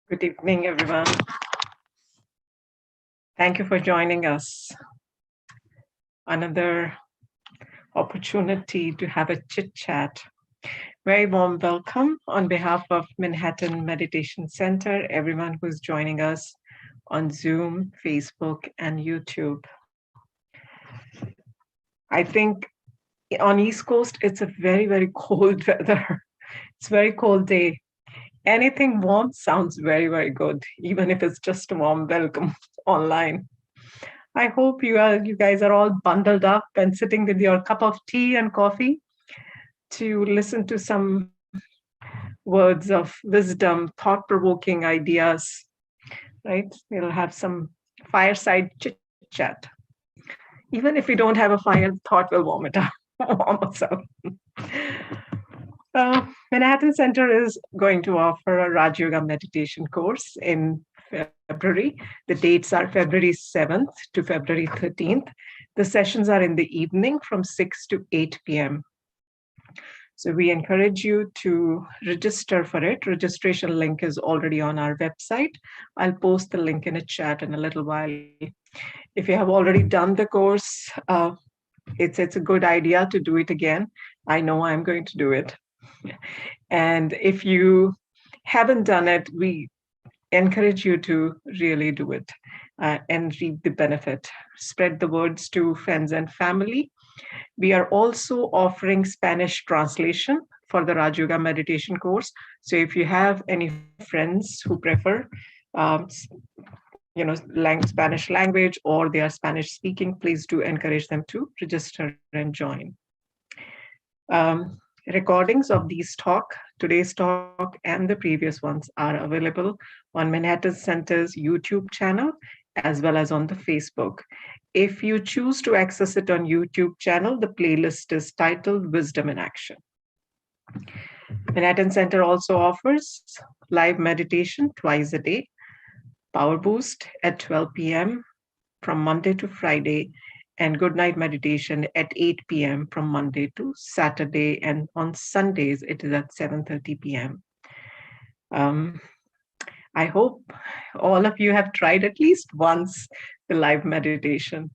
Good evening, everyone. Thank you for joining us. Another opportunity to have a chit chat. Very warm welcome on behalf of Manhattan Meditation Center, everyone who's joining us on Zoom, Facebook, and YouTube. I think on East Coast, it's a very, very cold weather. It's a very cold day. Anything warm sounds very, very good, even if it's just a warm welcome online. I hope you guys are all bundled up and sitting with your cup of tea and coffee to listen to some words of wisdom, thought-provoking ideas, right? We'll have some fireside chit-chat. Even if we don't have a fire, thought will warm it up, warm us up. Manhattan Center is going to offer a Raj Yoga meditation course in February. The dates are February 7th to February 13th. The sessions are in the evening from 6 to 8 p.m. So we encourage you to register for it. Registration link is already on our website. I'll post the link in a chat in a little while. If you have already done the course, it's a good idea to do it again. I know I'm going to do it. And if you haven't done it, we encourage you to really do it and reap the benefit. Spread the words to friends and family. We are also offering Spanish translation for the Raj Yoga meditation course. So if you have any friends who prefer, Spanish language or they are Spanish speaking, please do encourage them to register and join. Recordings of today's talk, and the previous ones are available on Manhattan Center's YouTube channel as well as on the Facebook. If you choose to access it on YouTube channel, the playlist is titled Wisdom in Action. Manhattan Center also offers live meditation twice a day, Power Boost at 12 p.m. from Monday to Friday, and Good Night Meditation at 8 p.m. from Monday to Saturday, and on Sundays it is at 7:30 p.m. I hope all of you have tried at least once the live meditation.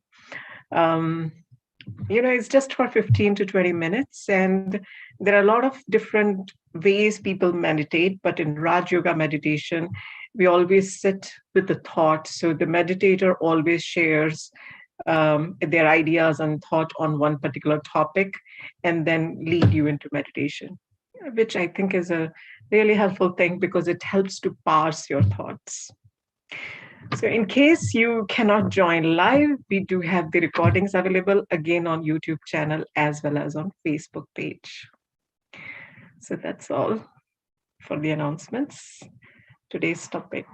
It's just for 15 to 20 minutes, and there are a lot of different ways people meditate, but in Raj Yoga meditation, we always sit with the thought. So the meditator always shares their ideas and thought on one particular topic and then lead you into meditation, which I think is a really helpful thing because it helps to parse your thoughts. So in case you cannot join live, we do have the recordings available again on YouTube channel as well as on Facebook page. So that's all for the announcements. Today's topic,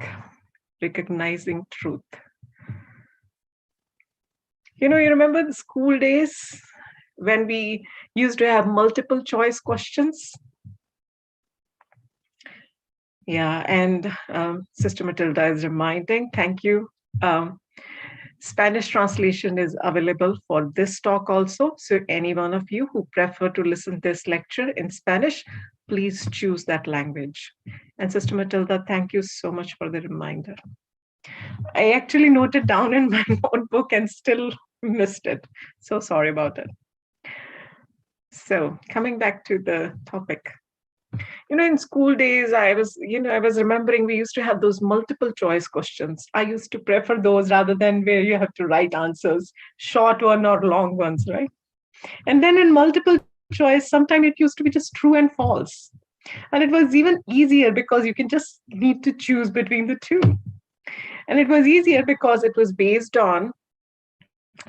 recognizing truth. You remember the school days when we used to have multiple choice questions? Yeah, and Sister Matilda is reminding, thank you. Spanish translation is available for this talk also. So any one of you who prefer to listen to this lecture in Spanish, please choose that language. And Sister Matilda, thank you so much for the reminder. I actually noted down in my notebook and still missed it. So sorry about it. So coming back to the topic. In school days, I was remembering we used to have those multiple choice questions. I used to prefer those rather than where you have to write answers, short one or long ones, right? And then in multiple choice, sometimes it used to be just true and false. And it was even easier because you can just need to choose between the two. And it was easier because it was based on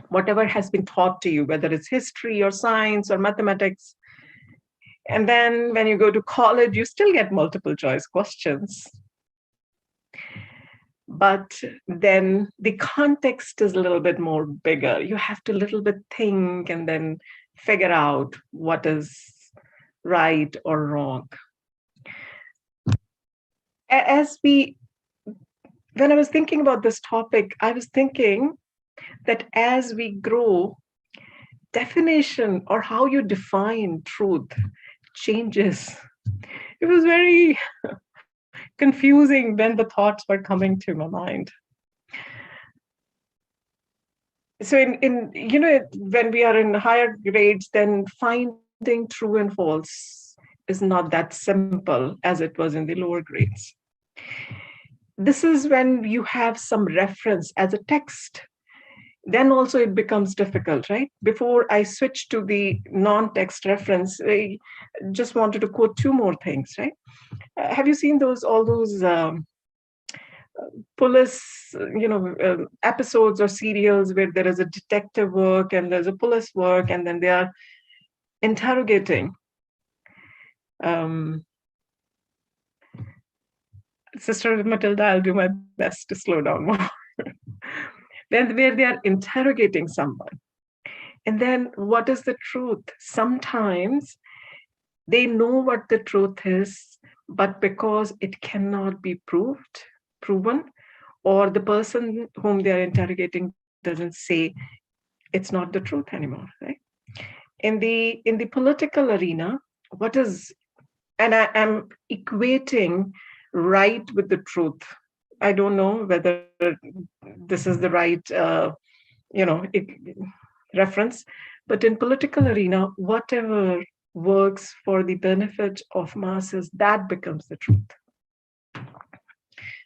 whatever has been taught to you, whether it's history or science or mathematics. And then when you go to college, you still get multiple choice questions. But then the context is a little bit more bigger. You have to a little bit think and then figure out what is right or wrong. When I was thinking about this topic, I was thinking that as we grow, definition or how you define truth changes. It was very confusing when the thoughts were coming to my mind. So when we are in higher grades, then finding true and false is not that simple as it was in the lower grades. This is when you have some reference as a text. Then also it becomes difficult, right? Before I switch to the non-text reference, I just wanted to quote two more things, right? Have you seen all those police, episodes or serials where there is a detective work and there's a police work, and then they are interrogating. Sister Matilda, I'll do my best to slow down more. Then where they are interrogating someone. And then what is the truth? Sometimes they know what the truth is, but because it cannot be proven, or the person whom they are interrogating doesn't say it's not the truth anymore, right? In the political arena, what is, and I am equating right with the truth. I don't know whether this is the right reference, but in political arena, whatever works for the benefit of masses, that becomes the truth.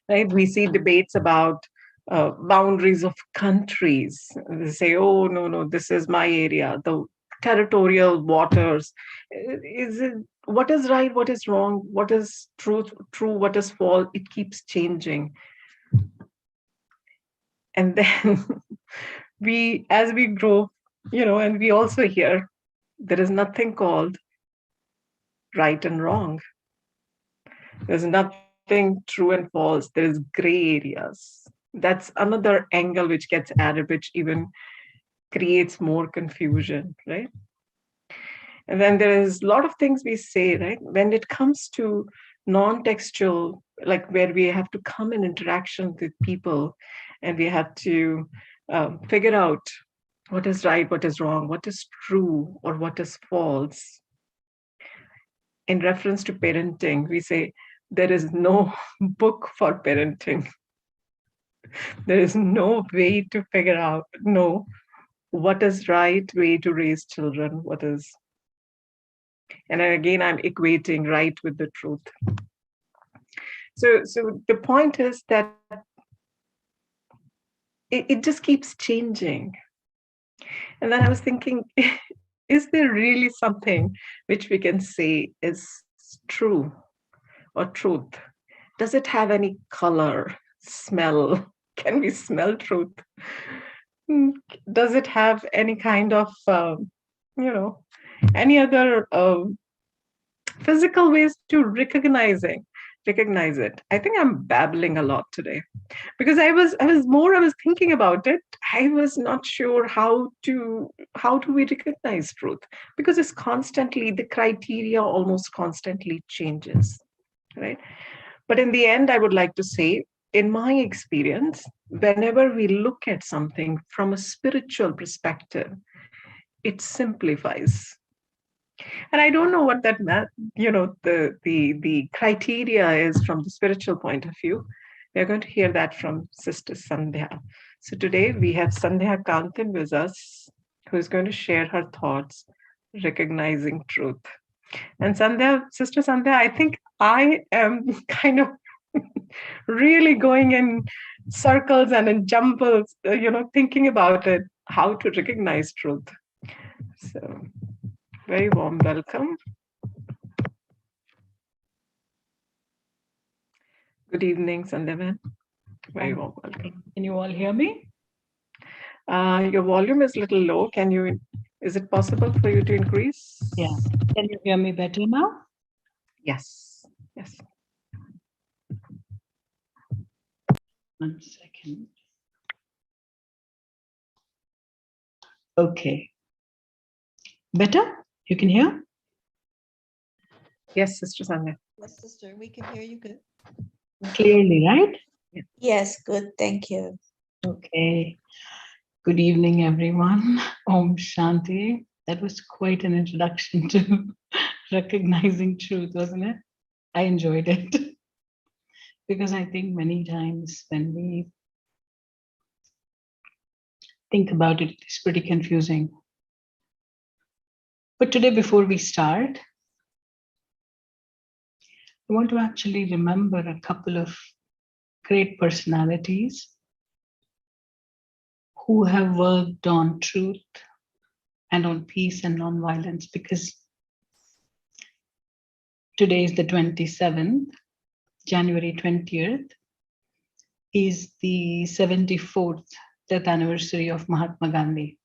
Right? We see debates about boundaries of countries. They say, oh, no, this is my area, the territorial waters. Is it, what is right, what is wrong, what is true, what is false? It keeps changing. And then as we grow, and we also hear there is nothing called right and wrong. There's nothing true and false. There is gray areas. That's another angle which gets added, which even creates more confusion, right? And then there is a lot of things we say, right? When it comes to non-textual, like where we have to come in interaction with people and we have to figure out what is right, what is wrong, what is true, or what is false. In reference to parenting, we say there is no book for parenting. There is no way to figure out, no, what is right way to raise children, what is. And again, I'm equating right with the truth. So the point is that it just keeps changing. And then I was thinking, is there really something which we can say is true or truth? Does it have any color, smell? Can we smell truth? Does it have any kind of, any other physical ways to recognize it? I think I'm babbling a lot today because I was thinking about it. I was not sure how do we recognize truth, because it's constantly, the criteria almost constantly changes, right? But in the end, I would like to say, in my experience, whenever we look at something from a spiritual perspective, it simplifies. And I don't know what that the criteria is from the spiritual point of view. We are going to hear that from Sister Sandhya. So today we have Sandhya Kanthan with us, who is going to share her thoughts, recognizing truth. And Sister Sandhya, I think I am kind of really going in circles and in jumbles, thinking about it, how to recognize truth. So, very warm welcome. Good evening, Sandhya. Very warm welcome. Can you all hear me? Your volume is a little low. Is it possible for you to increase? Yeah. Can you hear me better now? Yes. 1 second. Okay. Better? You can hear? Yes, Sister Sandhya. Yes, sister, we can hear you good. Clearly, right? Yes, good. Thank you. Okay. Good evening, everyone. Om Shanti. That was quite an introduction to recognizing truth, wasn't it? I enjoyed it. because I think many times when we think about it, it's pretty confusing. But today, before we start, I want to actually remember a couple of great personalities who have worked on truth and on peace and non-violence, because today is the 27th, January 20th, is the 74th death anniversary of Mahatma Gandhi.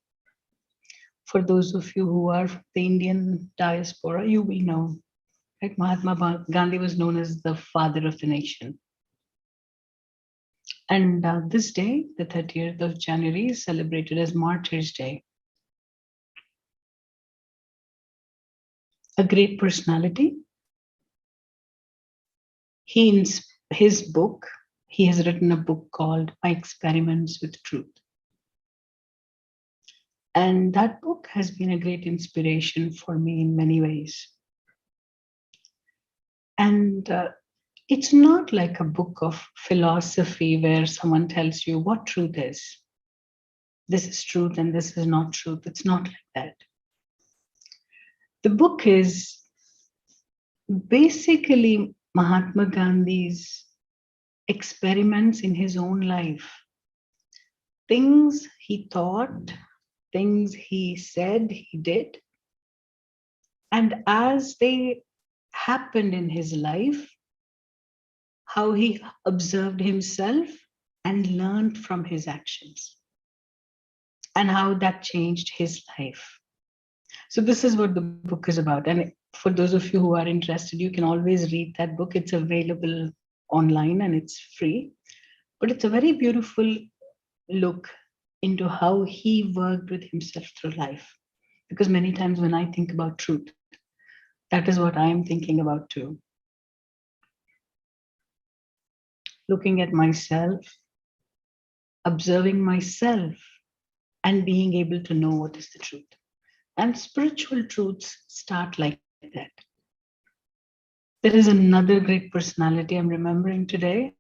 For those of you who are from the Indian diaspora, you will know, right? Mahatma Gandhi was known as the father of the nation. And this day, the 30th of January, is celebrated as Martyrs' Day. A great personality. In his book, he has written a book called My Experiments with Truth. And that book has been a great inspiration for me in many ways. And it's not like a book of philosophy where someone tells you what truth is. This is truth and this is not truth. It's not like that. The book is basically Mahatma Gandhi's experiments in his own life. Things he thought, things he said, he did. And as they happened in his life, how he observed himself and learned from his actions, and how that changed his life. So this is what the book is about. And for those of you who are interested, you can always read that book. It's available online and it's free. But it's a very beautiful look into how he worked with himself through life. Because many times when I think about truth, that is what I am thinking about too. Looking at myself, observing myself, and being able to know what is the truth. And spiritual truths start like that. There is another great personality I'm remembering today.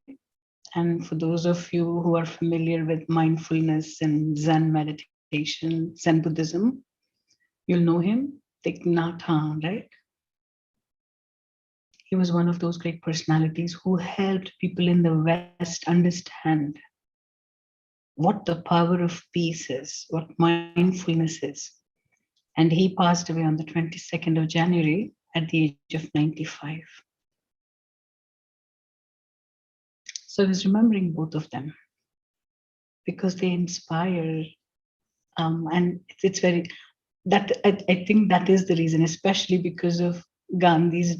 And for those of you who are familiar with mindfulness and Zen meditation, Zen Buddhism, you'll know him, Thich Nhat Hanh, right? He was one of those great personalities who helped people in the West understand what the power of peace is, what mindfulness is. And he passed away on the 22nd of January at the age of 95. So I was remembering both of them because they inspire, and it's very, that I think that is the reason, especially because of Gandhi's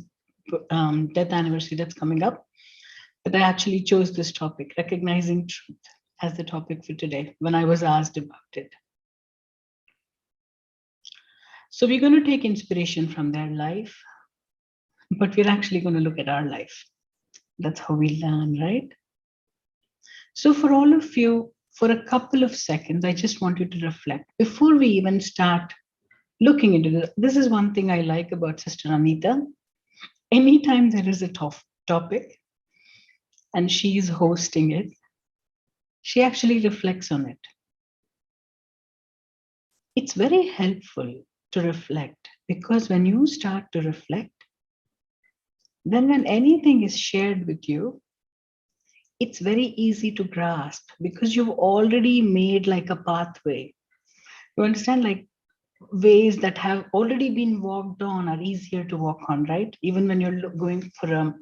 death anniversary that's coming up, that I actually chose this topic, recognizing truth, as the topic for today when I was asked about it. So we're going to take inspiration from their life, but we're actually going to look at our life. That's how we learn, right? So for all of you, for a couple of seconds, I just want you to reflect before we even start looking into this. This is one thing I like about Sister Anita. Anytime there is a topic and she is hosting it, she actually reflects on it. It's very helpful to reflect, because when you start to reflect, then when anything is shared with you, it's very easy to grasp because you've already made like a pathway. You understand, like ways that have already been walked on are easier to walk on, right? Even when you're going for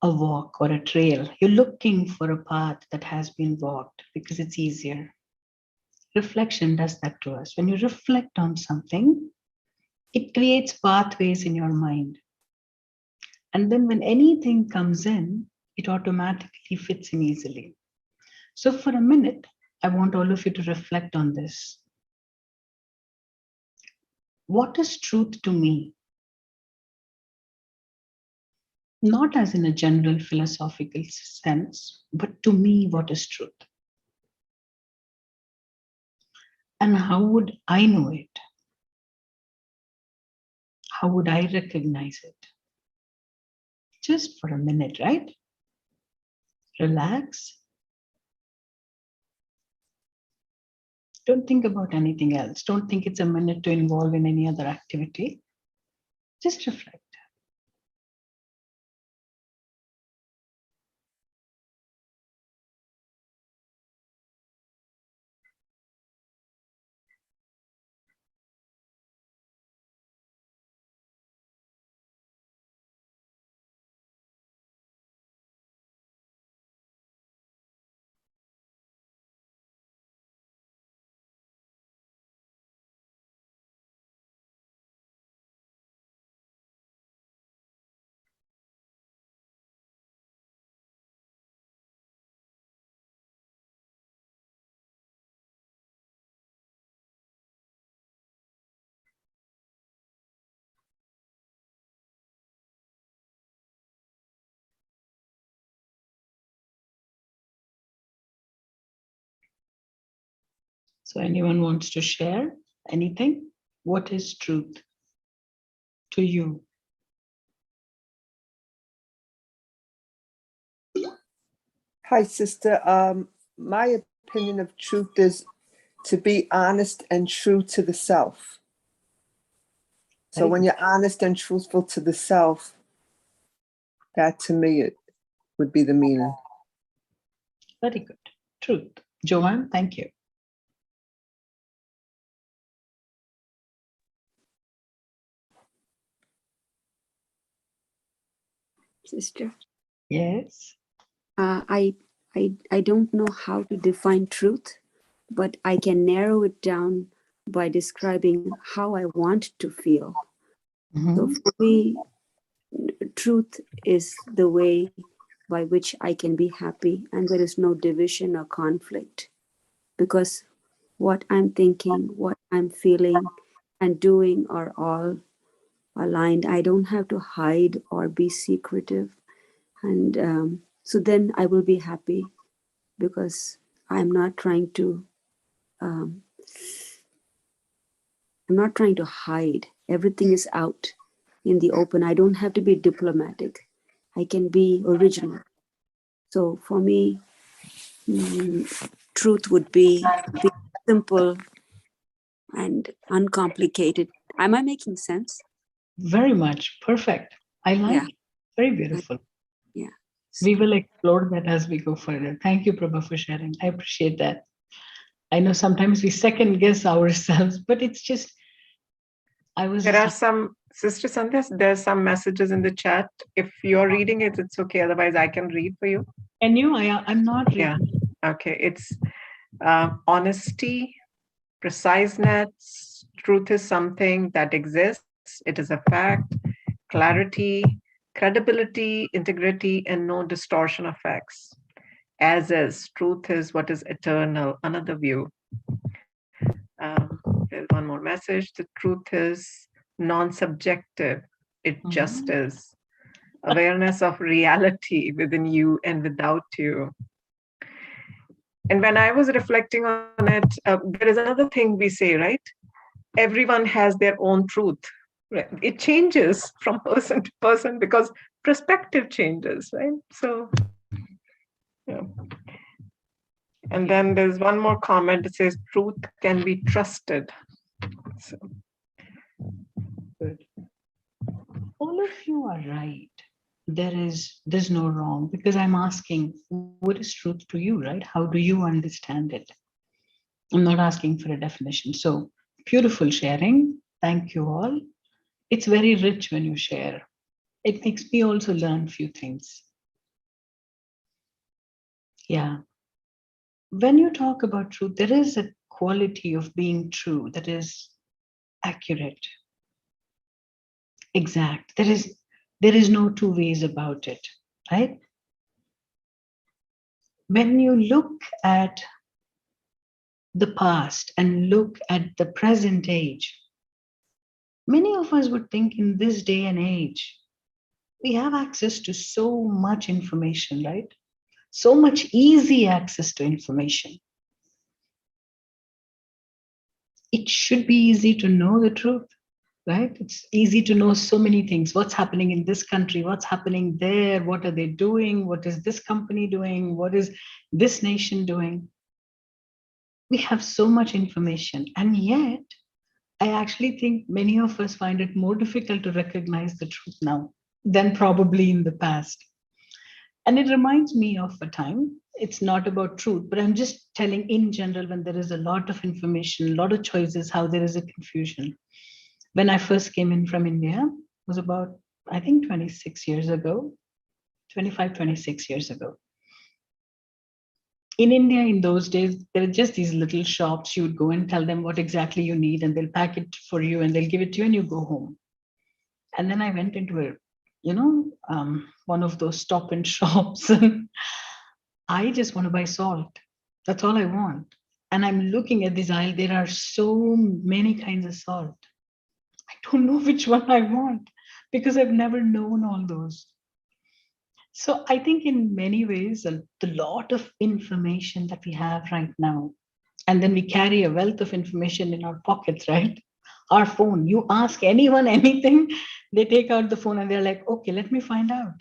a walk or a trail, you're looking for a path that has been walked because it's easier. Reflection does that to us. When you reflect on something, it creates pathways in your mind. And then when anything comes in, it automatically fits in easily. So for a minute, I want all of you to reflect on this. What is truth to me? Not as in a general philosophical sense, but to me, what is truth? And how would I know it? How would I recognize it? Just for a minute, right? Relax. Don't think about anything else. Don't think it's a minute to involve in any other activity. Just reflect. So anyone wants to share anything? What is truth to you? Hi, sister. My opinion of truth is to be honest and true to the self. So when you're honest and truthful to the self, that to me it would be the meaning. Very good. Truth. Joanne, thank you. Sister, Yes. I don't know how to define truth, but I can narrow it down by describing how I want to feel. So for me, truth is the way by which I can be happy, and there is no division or conflict, because what I'm thinking, what I'm feeling, and doing are all aligned. I don't have to hide or be secretive. And so then I will be happy, because I'm not trying to hide. Everything is out in the open. I don't have to be diplomatic. I can be original. So for me, truth would be simple and uncomplicated. Am I making sense? Very much. Perfect. I like Yeah. it. Very beautiful. Yeah. We will explore that as we go further. Thank you, Prabha, for sharing. I appreciate that. I know sometimes we second guess ourselves, but it's just, There are some, Sister Sandhya, there's some messages in the chat. If you're reading it, it's okay. Otherwise, I can read for you. And I'm not reading. Yeah. Okay. It's honesty, preciseness, truth is something that exists. It is a fact, clarity, credibility, integrity, and no distortion of facts. As is, truth is what is eternal, another view. There's one more message. The truth is non-subjective. It just is. Awareness of reality within you and without you. And when I was reflecting on it, there is another thing we say, right? Everyone has their own truth. Right? It changes from person to person because perspective changes, right? So, yeah. And then there's one more comment that says truth can be trusted. So. Good. All of you are right. There's no wrong, because I'm asking, what is truth to you, right? How do you understand it? I'm not asking for a definition. So beautiful sharing. Thank you all. It's very rich when you share. It makes me also learn few things. Yeah. When you talk about truth, there is a quality of being true that is accurate, exact. There is no two ways about it, right? When you look at the past and look at the present age, many of us would think in this day and age, we have access to so much information, right? So much easy access to information. It should be easy to know the truth. right? It's easy to know so many things. What's happening in this country? What's happening there? What are they doing? What is this company doing? What is this nation doing? We have so much information, and yet I actually think many of us find it more difficult to recognize the truth now than probably in the past. And it reminds me of a time, it's not about truth, but I'm just telling in general, when there is a lot of information, a lot of choices, how there is a confusion. When I first came in from India, it was about, I think, 26 years ago, 25, 26 years ago. In India, in those days, there were just these little shops. You would go and tell them what exactly you need, and they'll pack it for you and they'll give it to you, and you go home. And then I went into a, one of those stop and shops. I just want to buy salt. That's all I want. And I'm looking at this aisle. There are so many kinds of salt. I don't know which one I want because I've never known all those. So I think in many ways, the lot of information that we have right now, and then we carry a wealth of information in our pockets, right? Our phone, you ask anyone anything, they take out the phone and they're like, okay, let me find out.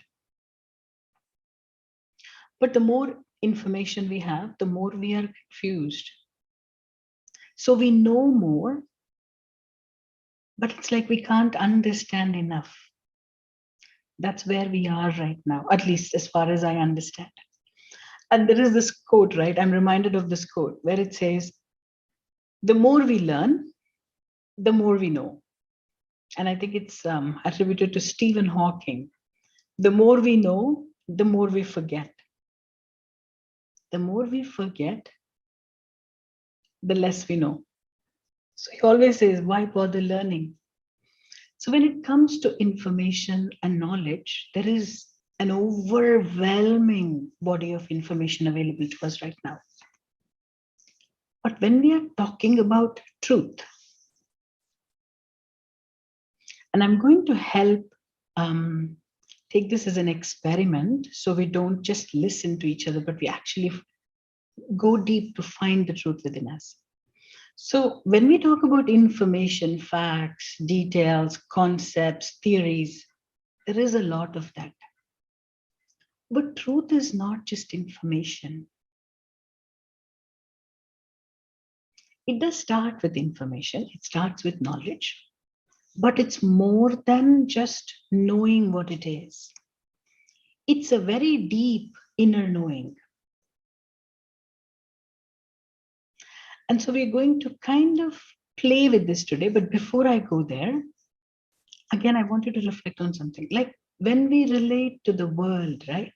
But the more information we have, the more we are confused. So we know more, but it's like we can't understand enough. That's where we are right now, at least as far as I understand. And there is this quote, right? I'm reminded of this quote where it says, the more we learn, the more we know. And I think it's attributed to Stephen Hawking. The more we know, the more we forget. The more we forget, the less we know. So he always says, why bother learning? So when it comes to information and knowledge, there is an overwhelming body of information available to us right now. But when we are talking about truth, and I'm going to help take this as an experiment, so we don't just listen to each other, but we actually go deep to find the truth within us. So when we talk about information, facts, details, concepts, theories, there is a lot of that. But truth is not just information. It does start with information. It starts with knowledge, but it's more than just knowing what it is. It's a very deep inner knowing. And so we're going to kind of play with this today. But before I go there, again, I want you to reflect on something. Like when we relate to the world, right?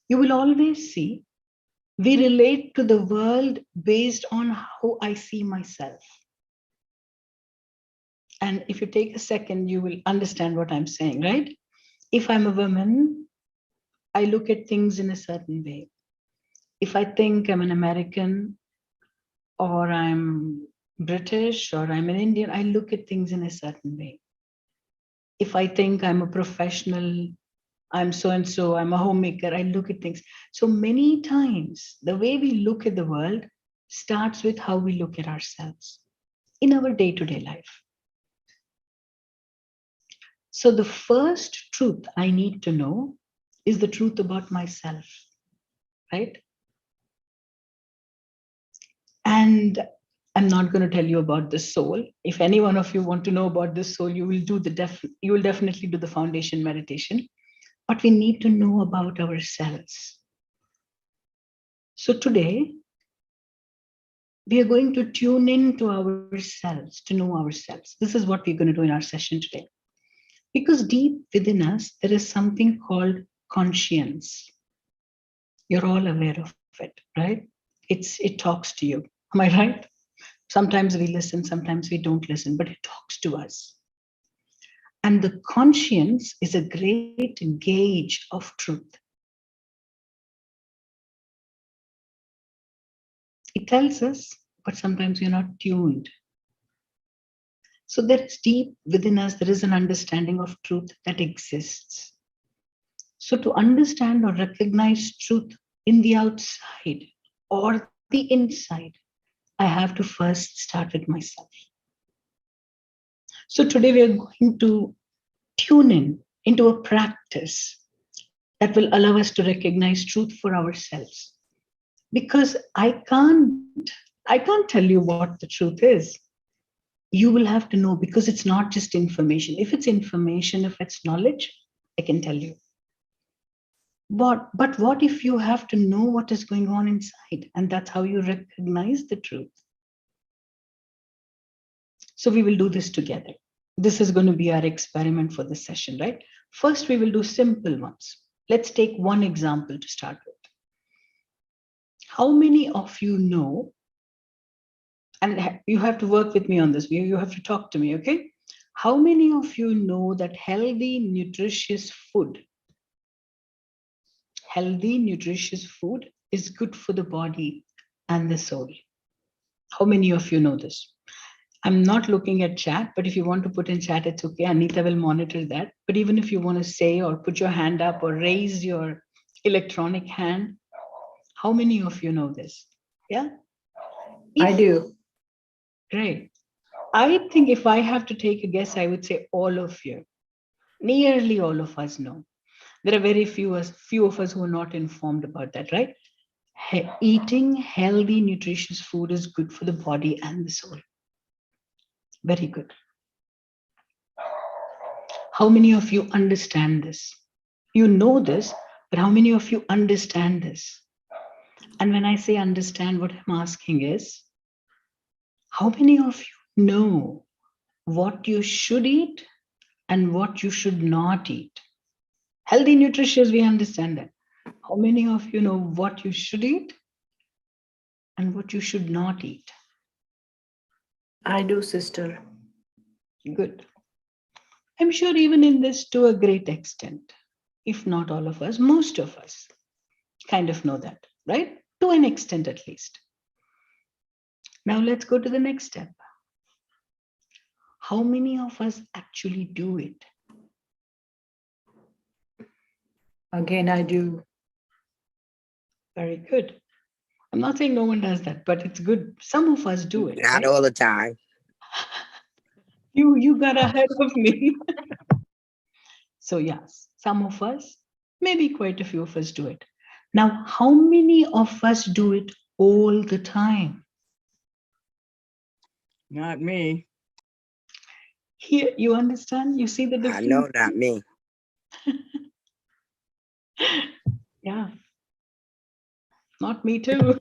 You will always see we relate to the world based on how I see myself. And if you take a second, you will understand what I'm saying, right? If I'm a woman, I look at things in a certain way. If I think I'm an American, or I'm British, or I'm an Indian, I look at things in a certain way. If I think I'm a professional, I'm so-and-so, I'm a homemaker, I look at things. So many times, the way we look at the world starts with how we look at ourselves in our day-to-day life. So the first truth I need to know is the truth about myself, right? And I'm not going to tell you about the soul. If any one of you want to know about the soul, you will definitely do the foundation meditation. But we need to know about ourselves. So today, we are going to tune into ourselves to know ourselves. This is what we're going to do in our session today. Because deep within us, there is something called conscience. You're all aware of it, right? It talks to you. Am I right? Sometimes we listen, sometimes we don't listen, but it talks to us. And the conscience is a great gauge of truth. It tells us, but sometimes we're not tuned. So there is deep within us, there is an understanding of truth that exists. So to understand or recognize truth in the outside or the inside, I have to first start with myself. So today we are going to tune in into a practice that will allow us to recognize truth for ourselves. Because I can't tell you what the truth is. You will have to know, because it's not just information. If it's information, if it's knowledge, I can tell you. But what if you have to know what is going on inside? And that's how you recognize the truth. So we will do this together. This is going to be our experiment for this session, right? First, we will do simple ones. Let's take one example to start with. How many of you know, and you have to work with me on this, you have to talk to me, okay? How many of you know that healthy, nutritious food is good for the body and the soul? How many of you know this? I'm not looking at chat, but if you want to put in chat, it's okay. Anita will monitor that. But even if you want to say or put your hand up or raise your electronic hand, how many of you know this? Yeah? I do. Great. I think if I have to take a guess, I would say all of you. Nearly all of us know. There are very few of us who are not informed about that, right? Eating healthy, nutritious food is good for the body and the soul. Very good. How many of you understand this? You know this, but how many of you understand this? And when I say understand, what I'm asking is, how many of you know what you should eat and what you should not eat? Healthy, nutritious, we understand that. How many of you know what you should eat and what you should not eat? I do, sister. Good. I'm sure even in this, to a great extent, if not all of us, most of us kind of know that, right? To an extent at least. Now let's go to the next step. How many of us actually do it? Again, I do. Very good. I'm not saying no one does that, but it's good. Some of us do it. Not Right? all the time. You got ahead of me. So yes, some of us, maybe quite a few of us do it. Now, how many of us do it all the time? Not me. Here, you understand? You see the I difference? know not me. Yeah. Not me too.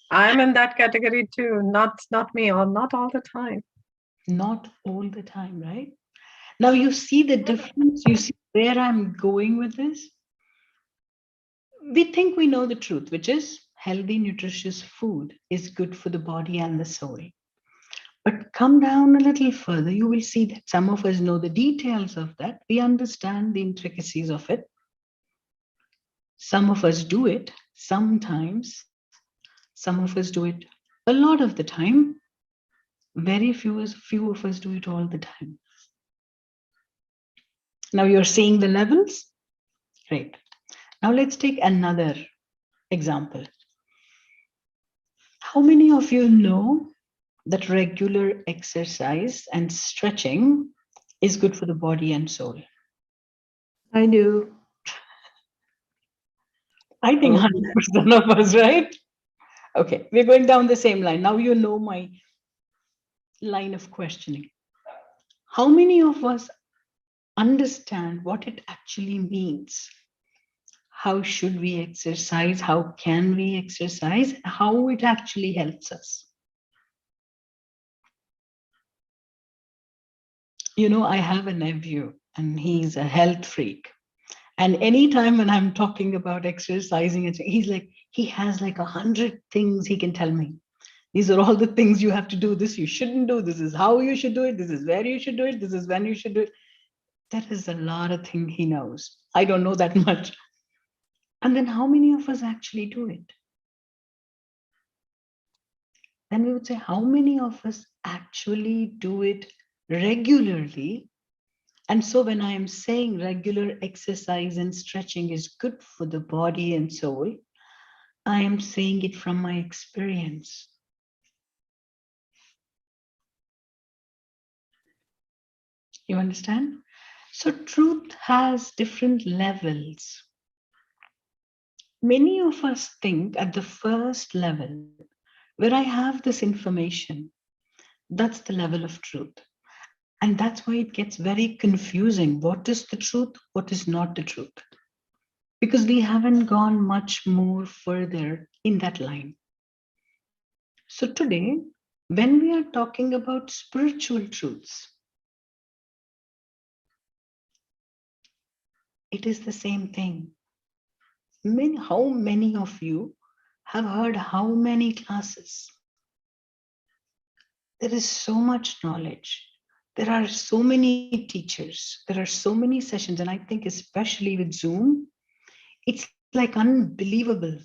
I'm in that category too. Not me, or not all the time. Not all the time, right? Now you see the difference. You see where I'm going with this. We think we know the truth, which is healthy, nutritious food is good for the body and the soul. But come down a little further, you will see that some of us know the details of that. We understand the intricacies of it. Some of us do it sometimes. Some of us do it a lot of the time. Very few of us do it all the time. Now you're seeing the levels? Great. Now let's take another example. How many of you know that regular exercise and stretching is good for the body and soul? I do. I think Oh, 100% of us, right? Okay, we're going down the same line. Now you know my line of questioning. How many of us understand what it actually means? How should we exercise? How can we exercise? How it actually helps us? You know, I have a nephew and he's a health freak. And anytime when I'm talking about exercising, he's like, he has like 100 things he can tell me. These are all the things you have to do. This you shouldn't do. This is how you should do it. This is where you should do it. This is when you should do it. That is a lot of things he knows. I don't know that much. And then how many of us actually do it? Then we would say, how many of us actually do it regularly? And so when I am saying regular exercise and stretching is good for the body and soul, I am saying it from my experience. You understand? So truth has different levels. Many of us think at the first level, where I have this information, that's the level of truth. And that's why it gets very confusing. What is the truth? What is not the truth? Because we haven't gone much more further in that line. So today, when we are talking about spiritual truths, it is the same thing. How many of you have heard how many classes? There is so much knowledge. There are so many teachers. There are so many sessions. And I think especially with Zoom, it's like unbelievable.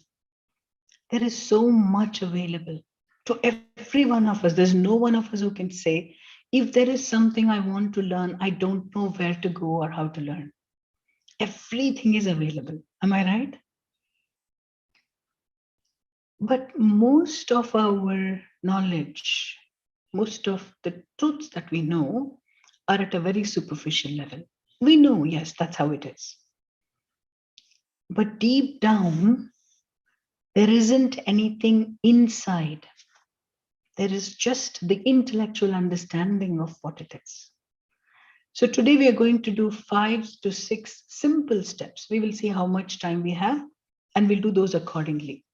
There is so much available to every one of us. There's no one of us who can say, if there is something I want to learn, I don't know where to go or how to learn. Everything is available. Am I right? But most of our knowledge, most of the truths that we know are at a very superficial level. We know, yes, that's how it is. But deep down, there isn't anything inside. There is just the intellectual understanding of what it is. So today we are going to do 5 to 6 simple steps. We will see how much time we have, and we'll do those accordingly.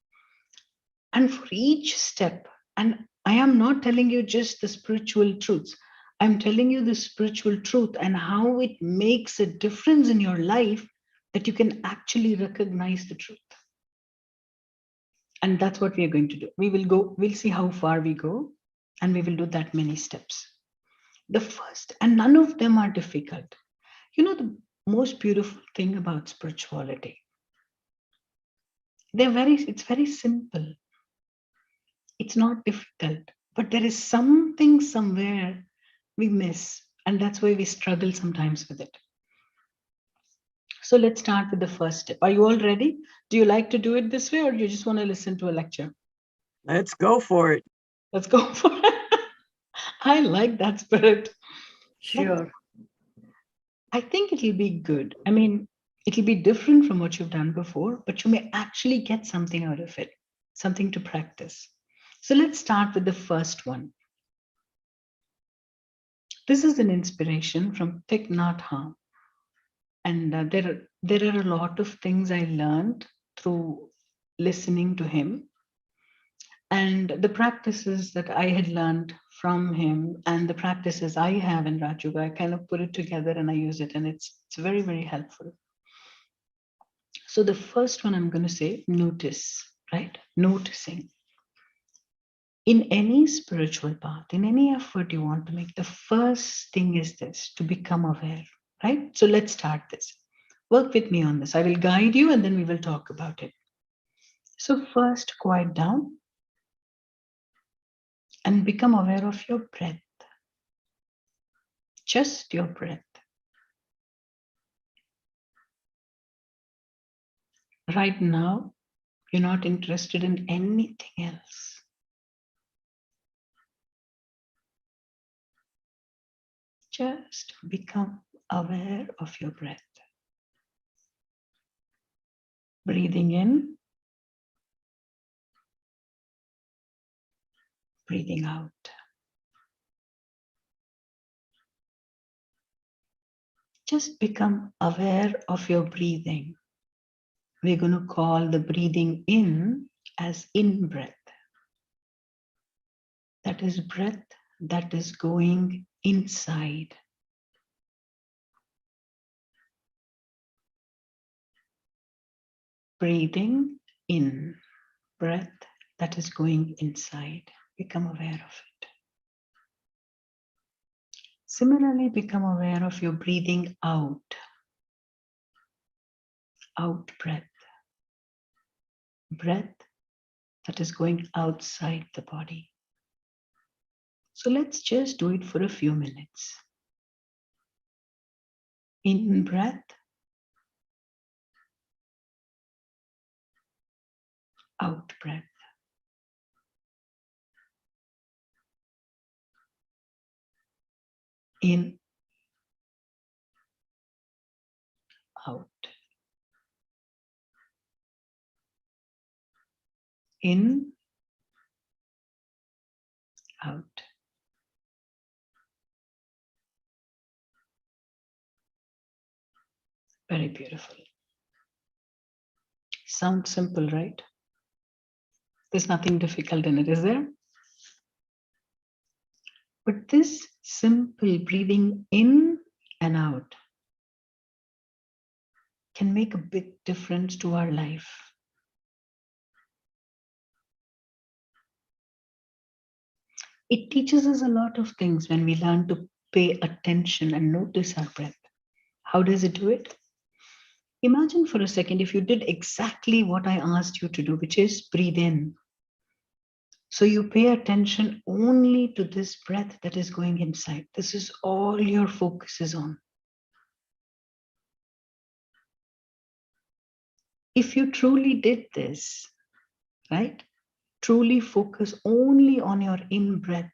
And for each step, and I am not telling you just the spiritual truths, I'm telling you the spiritual truth and how it makes a difference in your life, that you can actually recognize the truth. And that's what we are going to do. We'll see how far we go, and we will do that many steps. The first, and none of them are difficult. You know, the most beautiful thing about spirituality, it's very simple. It's not difficult, but there is something somewhere we miss, and that's why we struggle sometimes with it. So let's start with the first step. Are you all ready? Do you like to do it this way, or do you just want to listen to a lecture? Let's go for it. Let's go for it. I like that spirit. Sure. I think it'll be good. I mean, it'll be different from what you've done before, but you may actually get something out of it, something to practice. So let's start with the first one. This is an inspiration from Thich Nhat Hanh. And there are a lot of things I learned through listening to him. And the practices that I had learned from him and the practices I have in Raj Yoga, I kind of put it together and I use it, and it's very, very helpful. So the first one I'm going to say, notice, right? Noticing. In any spiritual path, in any effort you want to make, the first thing is this, to become aware, right? So let's start this. Work with me on this. I will guide you and then we will talk about it. So first, quiet down and become aware of your breath. Just your breath. Right now, you're not interested in anything else. Just become aware of your breath. Breathing in, breathing out. Just become aware of your breathing. We're going to call the breathing in as in-breath. That is breath that is going inside. Breathing in, breath that is going inside. Become aware of it. Similarly, become aware of your breathing out. Out breath. Breath that is going outside the body. So let's just do it for a few minutes. In breath. Out breath. In, out. In, out. Very beautiful. Sounds simple, right? There's nothing difficult in it, is there? But this simple breathing in and out can make a big difference to our life. It teaches us a lot of things when we learn to pay attention and notice our breath. How does it do it? Imagine for a second if you did exactly what I asked you to do, which is breathe in. So you pay attention only to this breath that is going inside. This is all your focus is on. If you truly did this, right? Truly focus only on your in-breath,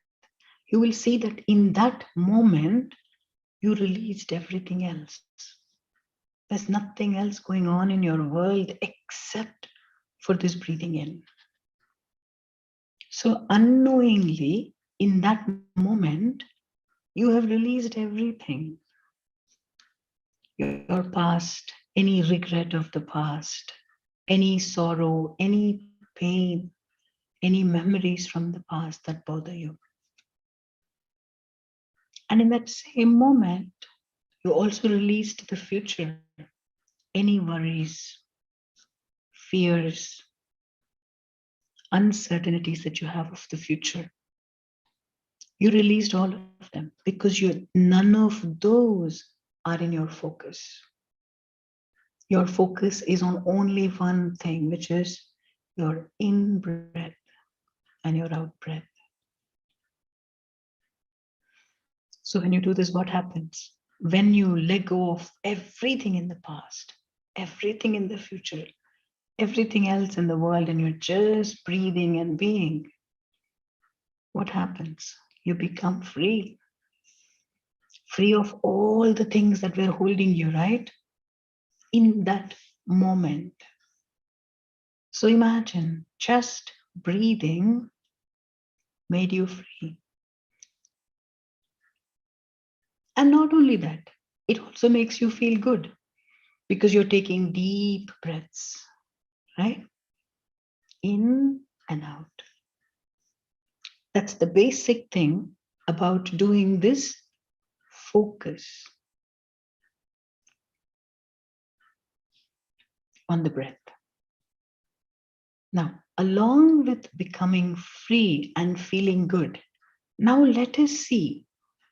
you will see that in that moment, you released everything else. There's nothing else going on in your world except for this breathing in. So unknowingly, in that moment, you have released everything. Your past, any regret of the past, any sorrow, any pain, any memories from the past that bother you. And in that same moment, you also released the future, any worries, fears, uncertainties that you have of the future. You released all of them because none of those are in your focus. Your focus is on only one thing, which is your in-breath and your out-breath. So when you do this, what happens? When you let go of everything in the past, everything in the future, everything else in the world, and you're just breathing and being, what happens? You become free. Free of all the things that were holding you, right? In that moment. So imagine just breathing made you free. And not only that, it also makes you feel good because you're taking deep breaths, right? In and out. That's the basic thing about doing this focus on the breath. Now, along with becoming free and feeling good, now let us see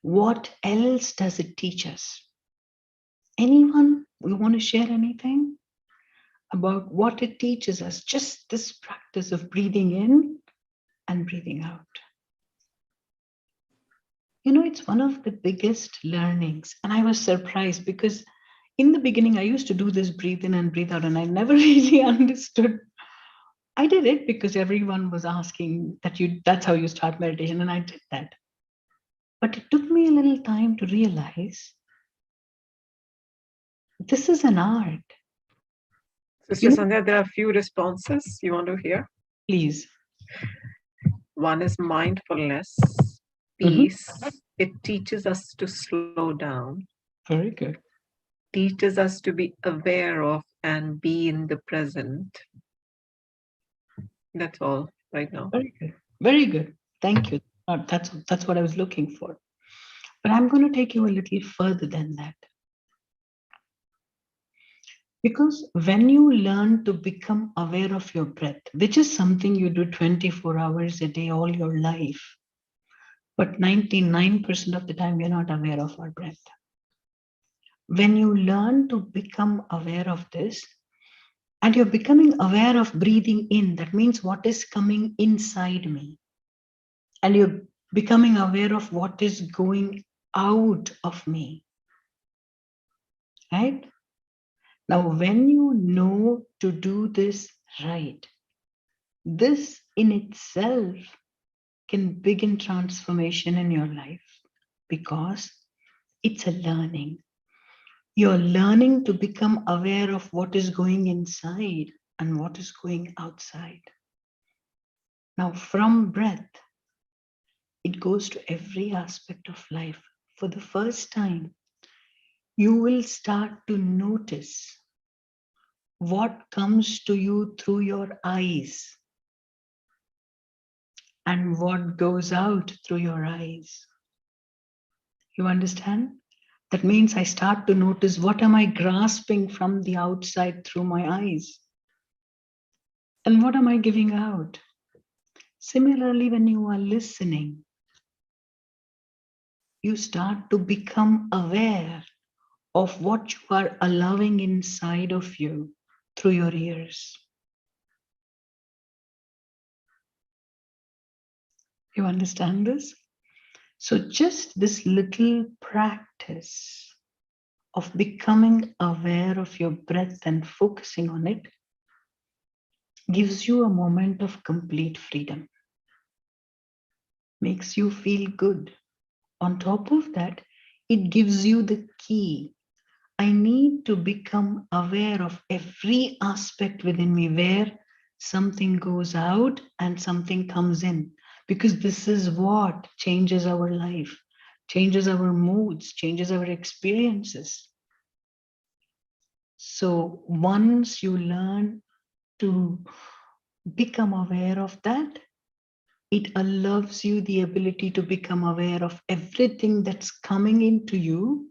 what else does it teach us. Anyone, we want to share anything about what it teaches us, just this practice of breathing in and breathing out? You know, it's one of the biggest learnings. And I was surprised because in the beginning, I used to do this breathe in and breathe out, and I never really understood. I did it because everyone was asking that's how you start meditation, and I did that. But it took me a little time to realize this is an art. Sister Sandhya, there are a few responses you want to hear. Please. One is mindfulness, peace. It teaches us to slow down. Very good. Teaches us to be aware of and be in the present. That's all right now. Very good. Very good. Thank you. That's what I was looking for. But I'm going to take you a little further than that. Because when you learn to become aware of your breath, which is something you do 24 hours a day all your life, but 99% of the time we're not aware of our breath. When you learn to become aware of this, and you're becoming aware of breathing in, that means what is coming inside me. And you're becoming aware of what is going out of me. Right? Now, when you know to do this right, this in itself can begin transformation in your life because it's a learning. You're learning to become aware of what is going inside and what is going outside. Now, from breath, it goes to every aspect of life. For the first time, you will start to notice what comes to you through your eyes and what goes out through your eyes. You understand? That means I start to notice what am I grasping from the outside through my eyes and what am I giving out. Similarly, when you are listening, you start to become aware of what you are allowing inside of you through your ears. You understand this? So just this little practice of becoming aware of your breath and focusing on it gives you a moment of complete freedom, makes you feel good. On top of that, it gives you the key. I need to become aware of every aspect within me where something goes out and something comes in, because this is what changes our life, changes our moods, changes our experiences. So once you learn to become aware of that, it allows you the ability to become aware of everything that's coming into you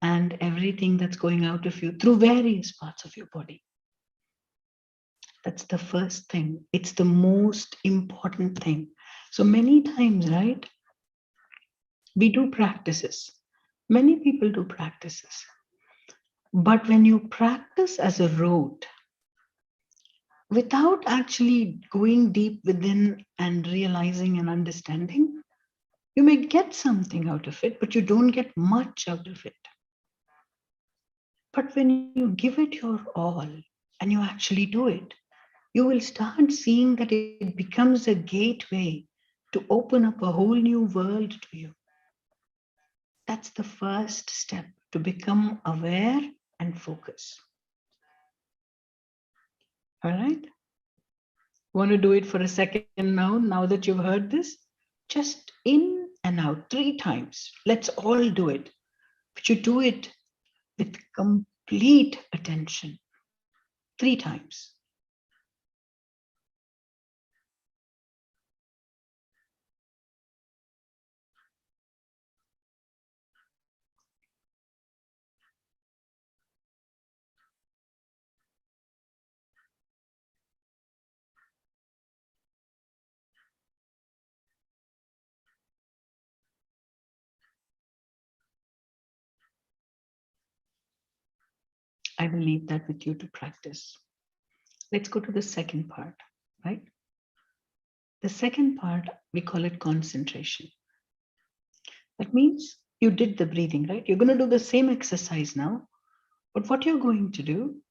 and everything that's going out of you through various parts of your body. That's the first thing. It's the most important thing. So many times, right, we do practices. Many people do practices. But when you practice as a rote, without actually going deep within and realizing and understanding, you may get something out of it, but you don't get much out of it. But when you give it your all and you actually do it, you will start seeing that it becomes a gateway to open up a whole new world to you. That's the first step, to become aware and focus. All right? Want to do it for a second now that you've heard this? Just in and out 3 times. Let's all do it. But you do it with complete attention 3 times. I will leave that with you to practice. Let's go to the second part, right? The second part, we call it concentration. That means you did the breathing, right? You're going to do the same exercise now. But what you're going to do,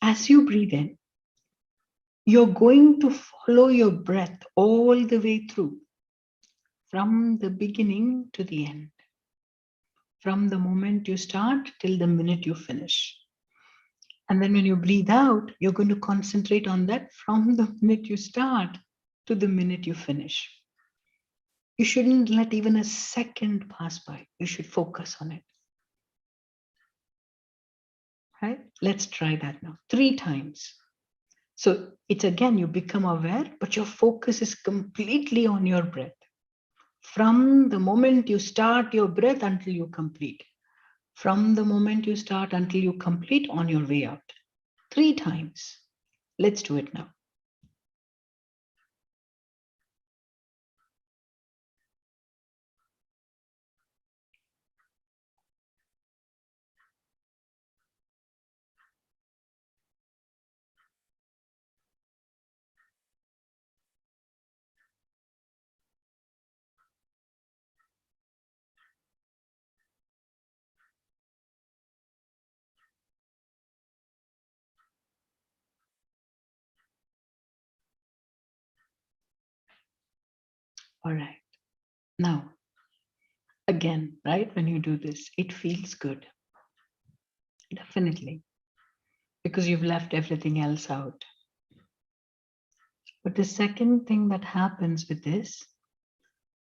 as you breathe in, you're going to follow your breath all the way through, from the beginning to the end, from the moment you start till the minute you finish. And then when you breathe out, you're going to concentrate on that from the minute you start to the minute you finish. You shouldn't let even a second pass by. You should focus on it. Right? Let's try that now 3 times. So it's again, you become aware, but your focus is completely on your breath. From the moment you start your breath until you complete. From the moment you start until you complete on your way out. 3 times. Let's do it now. All right. Now, again, right, when you do this, it feels good. Definitely. Because you've left everything else out. But the second thing that happens with this,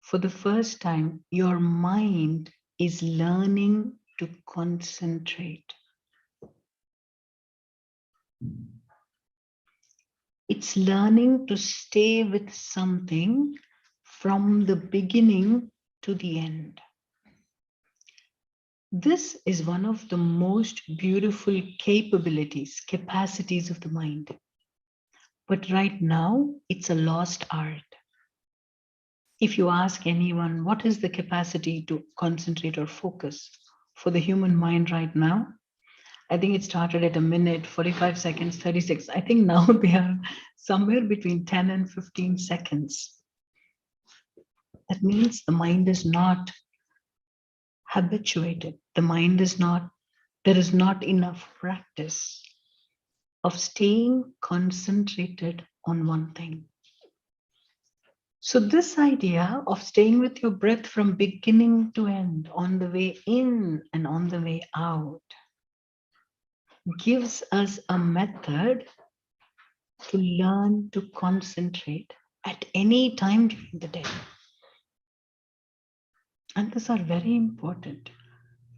for the first time, your mind is learning to concentrate. It's learning to stay with something from the beginning to the end. This is one of the most beautiful capacities of the mind. But right now, it's a lost art. If you ask anyone, what is the capacity to concentrate or focus for the human mind right now? I think it started at a minute, 45 seconds, 36. I think now they are somewhere between 10 and 15 seconds. That means the mind is not habituated. The mind is not, there is not enough practice of staying concentrated on one thing. So this idea of staying with your breath from beginning to end, on the way in and on the way out, gives us a method to learn to concentrate at any time during the day. And these are very important.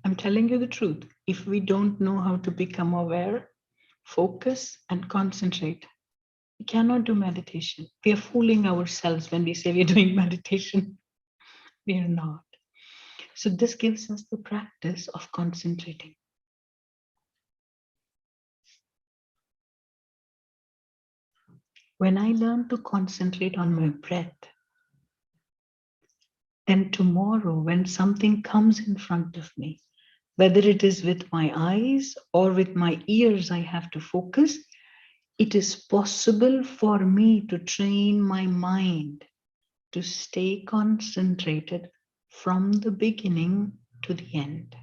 I'm telling you the truth. If we don't know how to become aware, focus, and concentrate, we cannot do meditation. We are fooling ourselves when we say we're doing meditation. We are not. So this gives us the practice of concentrating. When I learn to concentrate on my breath, then tomorrow when something comes in front of me, whether it is with my eyes or with my ears, I have to focus, it is possible for me to train my mind to stay concentrated from the beginning to the end.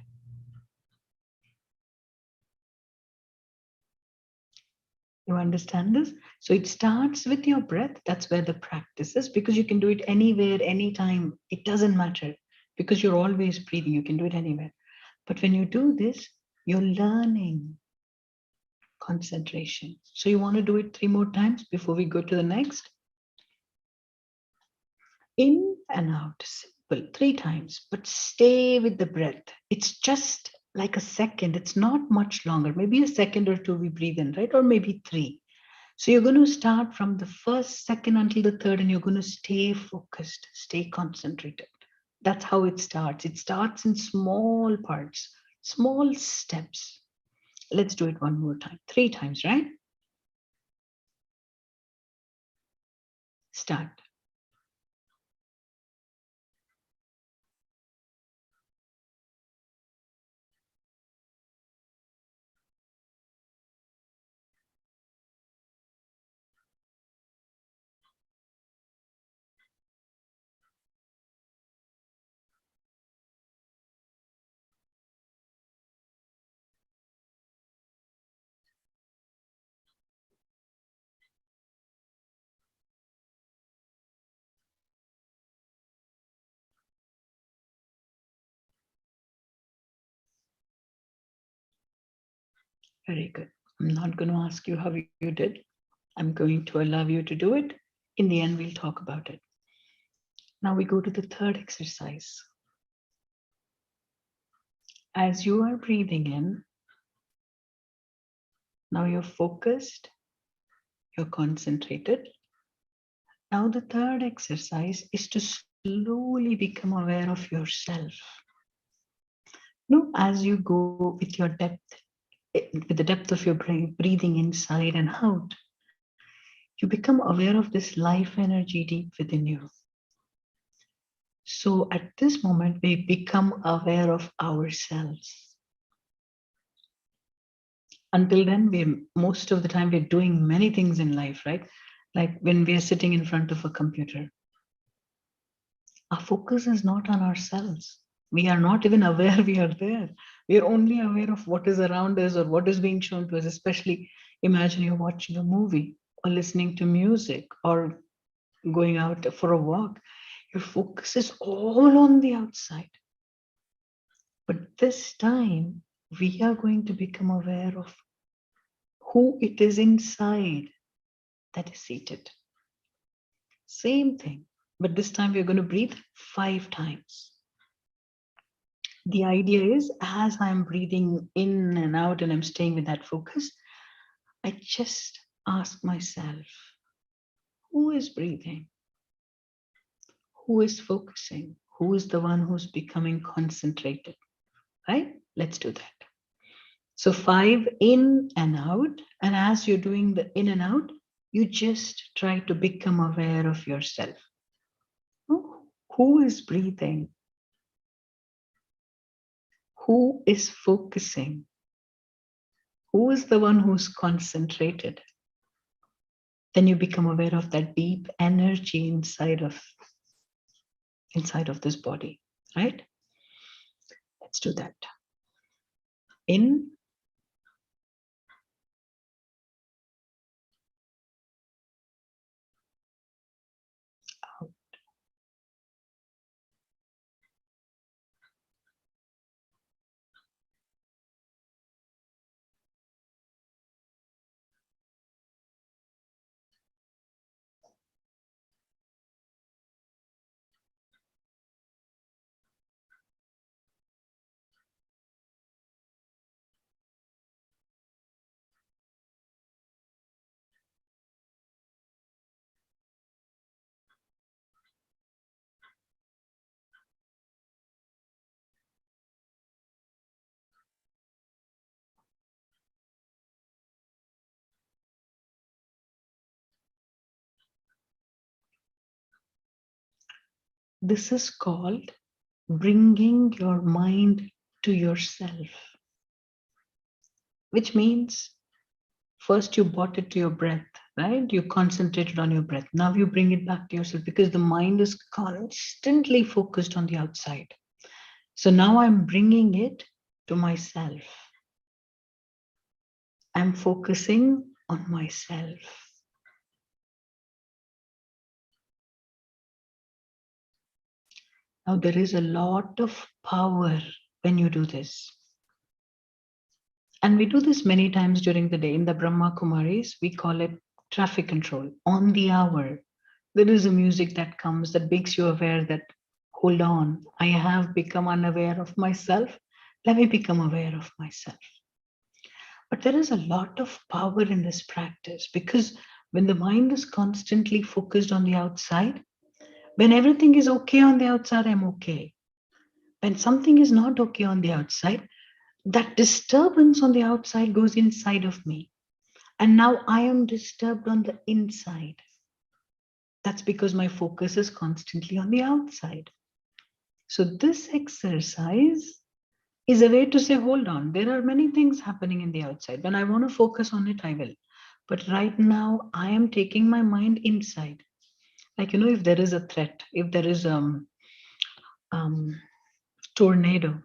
You understand this? So it starts with your breath. That's where the practice is, because you can do it anywhere, anytime. It doesn't matter because you're always breathing. You can do it anywhere. But when you do this, you're learning concentration. So you want to do it 3 more times before we go to the next? In and out, simple, 3 times, but stay with the breath. It's just like a second. It's not much longer. Maybe a second or 2 we breathe in, right? Or maybe 3. So you're going to start from the first, second until the third, and you're going to stay focused, stay concentrated. That's how it starts. It starts in small parts, small steps. Let's do it one more time. 3 times, right? Start. Very good. I'm not going to ask you how you did. I'm going to allow you to do it. In the end, we'll talk about it. Now we go to the third exercise. As you are breathing in, now you're focused, you're concentrated. Now the third exercise is to slowly become aware of yourself. Now, as you go with your depth, with the depth of your brain, breathing inside and out, you become aware of this life energy deep within you. So at this moment, we become aware of ourselves. Until then, most of the time we're doing many things in life, right? Like when we're sitting in front of a computer, our focus is not on ourselves. We are not even aware we are there. We are only aware of what is around us or what is being shown to us, especially imagine you're watching a movie or listening to music or going out for a walk. Your focus is all on the outside. But this time, we are going to become aware of who it is inside that is seated. Same thing, but this time we're going to breathe 5 times. The idea is, as I'm breathing in and out and I'm staying with that focus, I just ask myself, who is breathing? Who is focusing? Who is the one who's becoming concentrated? Right? Let's do that. So 5 in and out. And as you're doing the in and out, you just try to become aware of yourself. Who is breathing? Who is focusing? Who is the one who's concentrated? Then you become aware of that deep energy inside of this body, right? Let's do that. In, out. This is called bringing your mind to yourself, which means first you brought it to your breath, right? You concentrated on your breath. Now you bring it back to yourself because the mind is constantly focused on the outside. So now I'm bringing it to myself. I'm focusing on myself. Now there is a lot of power when you do this. And we do this many times during the day. In the Brahma Kumaris, we call it traffic control. On the hour, there is a music that comes that makes you aware that, hold on, I have become unaware of myself. Let me become aware of myself. But there is a lot of power in this practice because when the mind is constantly focused on the outside, when everything is okay on the outside, I'm okay. When something is not okay on the outside, that disturbance on the outside goes inside of me. And now I am disturbed on the inside. That's because my focus is constantly on the outside. So this exercise is a way to say, hold on, there are many things happening in the outside. When I want to focus on it, I will. But right now, I am taking my mind inside. Like, if there is a threat, if there is tornado,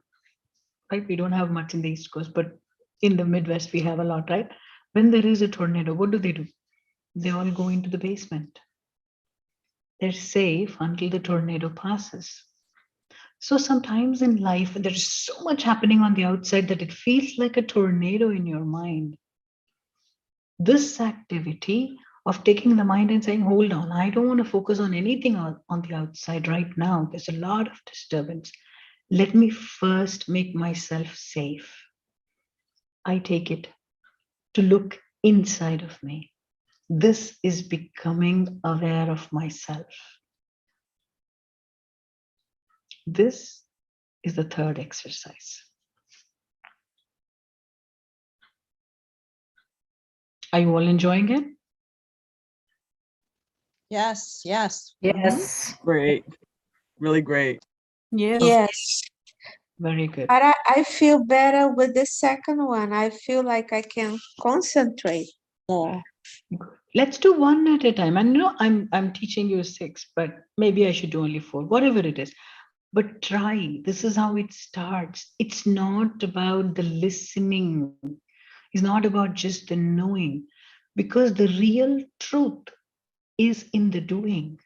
right? We don't have much in the East Coast, but in the Midwest, we have a lot, right? When there is a tornado, what do? They all go into the basement. They're safe until the tornado passes. So sometimes in life, there's so much happening on the outside that it feels like a tornado in your mind. This activity of taking the mind and saying, hold on, I don't want to focus on anything on the outside right now. There's a lot of disturbance. Let me first make myself safe. I take it to look inside of me. This is becoming aware of myself. This is the third exercise. Are you all enjoying it? Yes, yes. Yes. Great. Really great. Yes. Very good. But I feel better with the second one. I feel like I can concentrate more. Let's do one at a time. And I'm teaching you 6, but maybe I should do only 4, whatever it is. But try. This is how it starts. It's not about the listening. It's not about just the knowing, because the real truth is in the doing,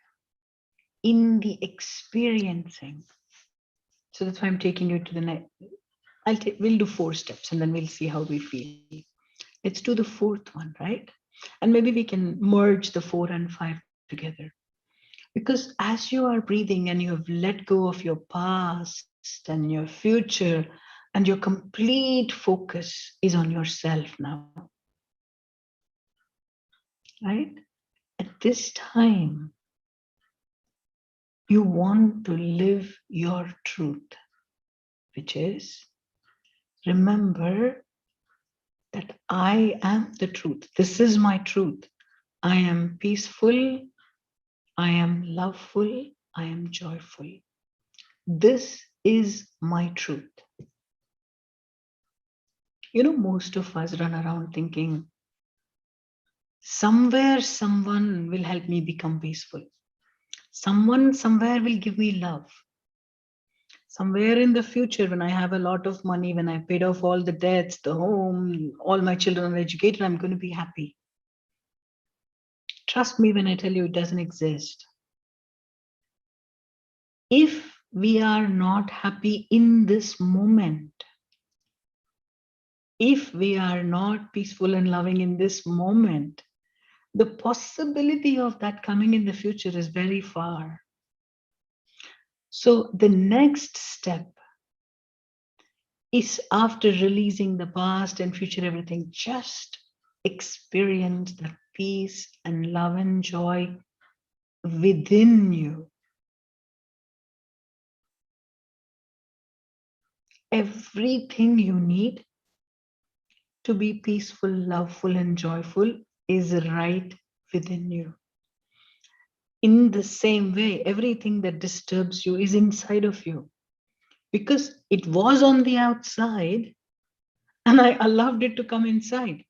in the experiencing. So that's why I'm taking you to the next. we'll do 4 steps and then we'll see how we feel. Let's do the 4th one, right? And maybe we can merge the 4 and 5 together. Because as you are breathing and you have let go of your past and your future, and your complete focus is on yourself now, right? At this time, you want to live your truth, which is, remember that I am the truth. This is my truth. I am peaceful. I am loveful. I am joyful. This is my truth. You know, most of us run around thinking, somewhere someone will help me become peaceful. Someone somewhere will give me love. Somewhere in the future, when I have a lot of money, when I paid off all the debts, the home, all my children are educated, I'm going to be happy. Trust me when I tell you it doesn't exist. If we are not happy in this moment, if we are not peaceful and loving in this moment, the possibility of that coming in the future is very far. So the next step is, after releasing the past and future, everything, just experience the peace and love and joy within you. Everything you need to be peaceful, loveful, and joyful is right within you. In the same way, everything that disturbs you is inside of you, because it was on the outside and I allowed it to come inside.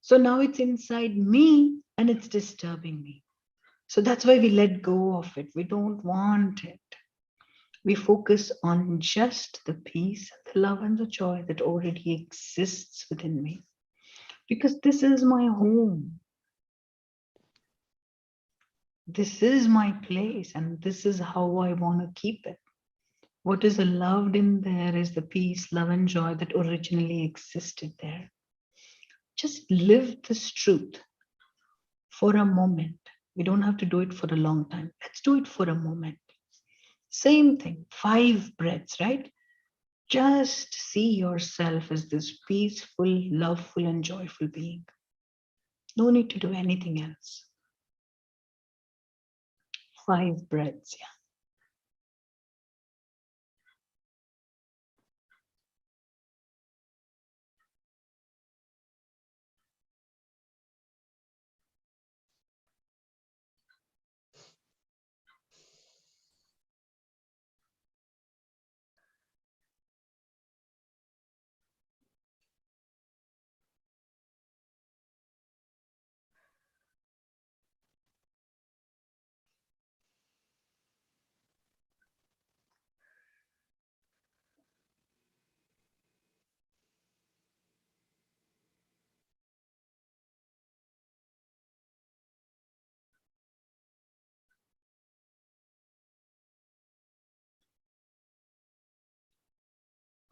So now it's inside me and it's disturbing me. So that's why we let go of it. We don't want it. We focus on just the peace, the love, and the joy that already exists within me. Because this is my home. This is my place, and this is how I want to keep it. What is allowed in there is the peace, love, and joy that originally existed there. Just live this truth for a moment. We don't have to do it for a long time. Let's do it for a moment. Same thing, 5 breaths, right? Just see yourself as this peaceful, loveful, and joyful being. No need to do anything else. 5 breaths, yeah.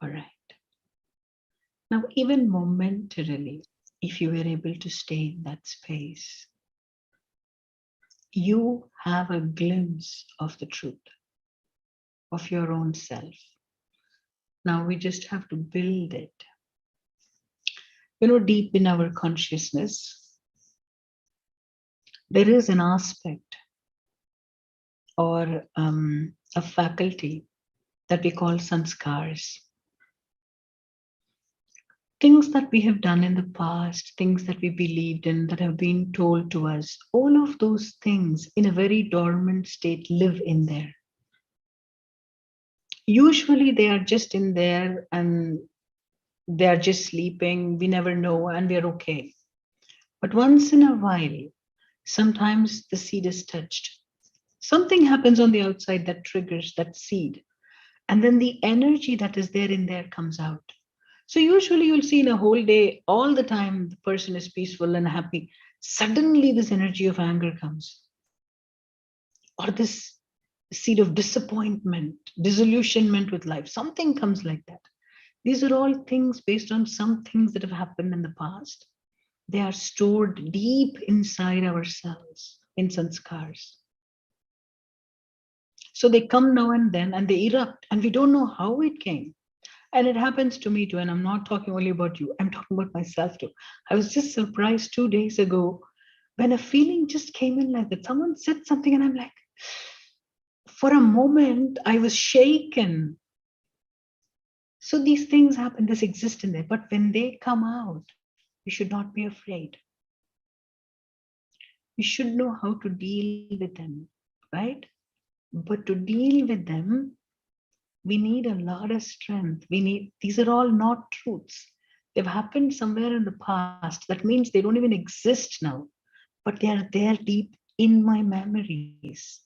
All right. Now, even momentarily, if you were able to stay in that space, you have a glimpse of the truth of your own self. Now we just have to build it. You know, deep in our consciousness, there is an aspect or a faculty that we call sanskars. Things that we have done in the past, things that we believed in, that have been told to us, all of those things in a very dormant state live in there. Usually they are just in there and they are just sleeping. We never know and we're okay. But once in a while, sometimes the seed is touched. Something happens on the outside that triggers that seed. And then the energy that is there in there comes out. So usually you'll see in a whole day, all the time, the person is peaceful and happy. Suddenly this energy of anger comes. Or this seed of disappointment, disillusionment with life. Something comes like that. These are all things based on some things that have happened in the past. They are stored deep inside ourselves in sanskars. So they come now and then and they erupt, and we don't know how it came. And it happens to me too. And I'm not talking only about you, I'm talking about myself too. I was just surprised 2 days ago when a feeling just came in like that. Someone said something, and I'm like, for a moment, I was shaken. So these things happen, this exist in there. But when they come out, we should not be afraid. We should know how to deal with them, right? But to deal with them, we need a lot of strength. These are all not truths. They've happened somewhere in the past. That means they don't even exist now, but they are there deep in my memories.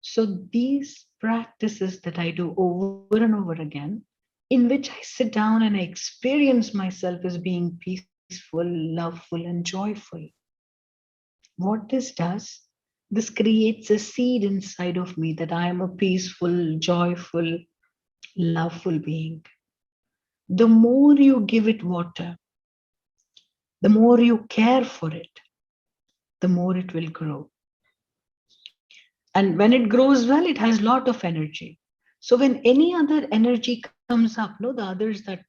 So these practices that I do over and over again, in which I sit down and I experience myself as being peaceful, loveful, and joyful. What this does, this creates a seed inside of me that I am a peaceful, joyful, loveful being. The more you give it water, the more you care for it, the more it will grow. And when it grows well, it has a lot of energy. So when any other energy comes up, the others that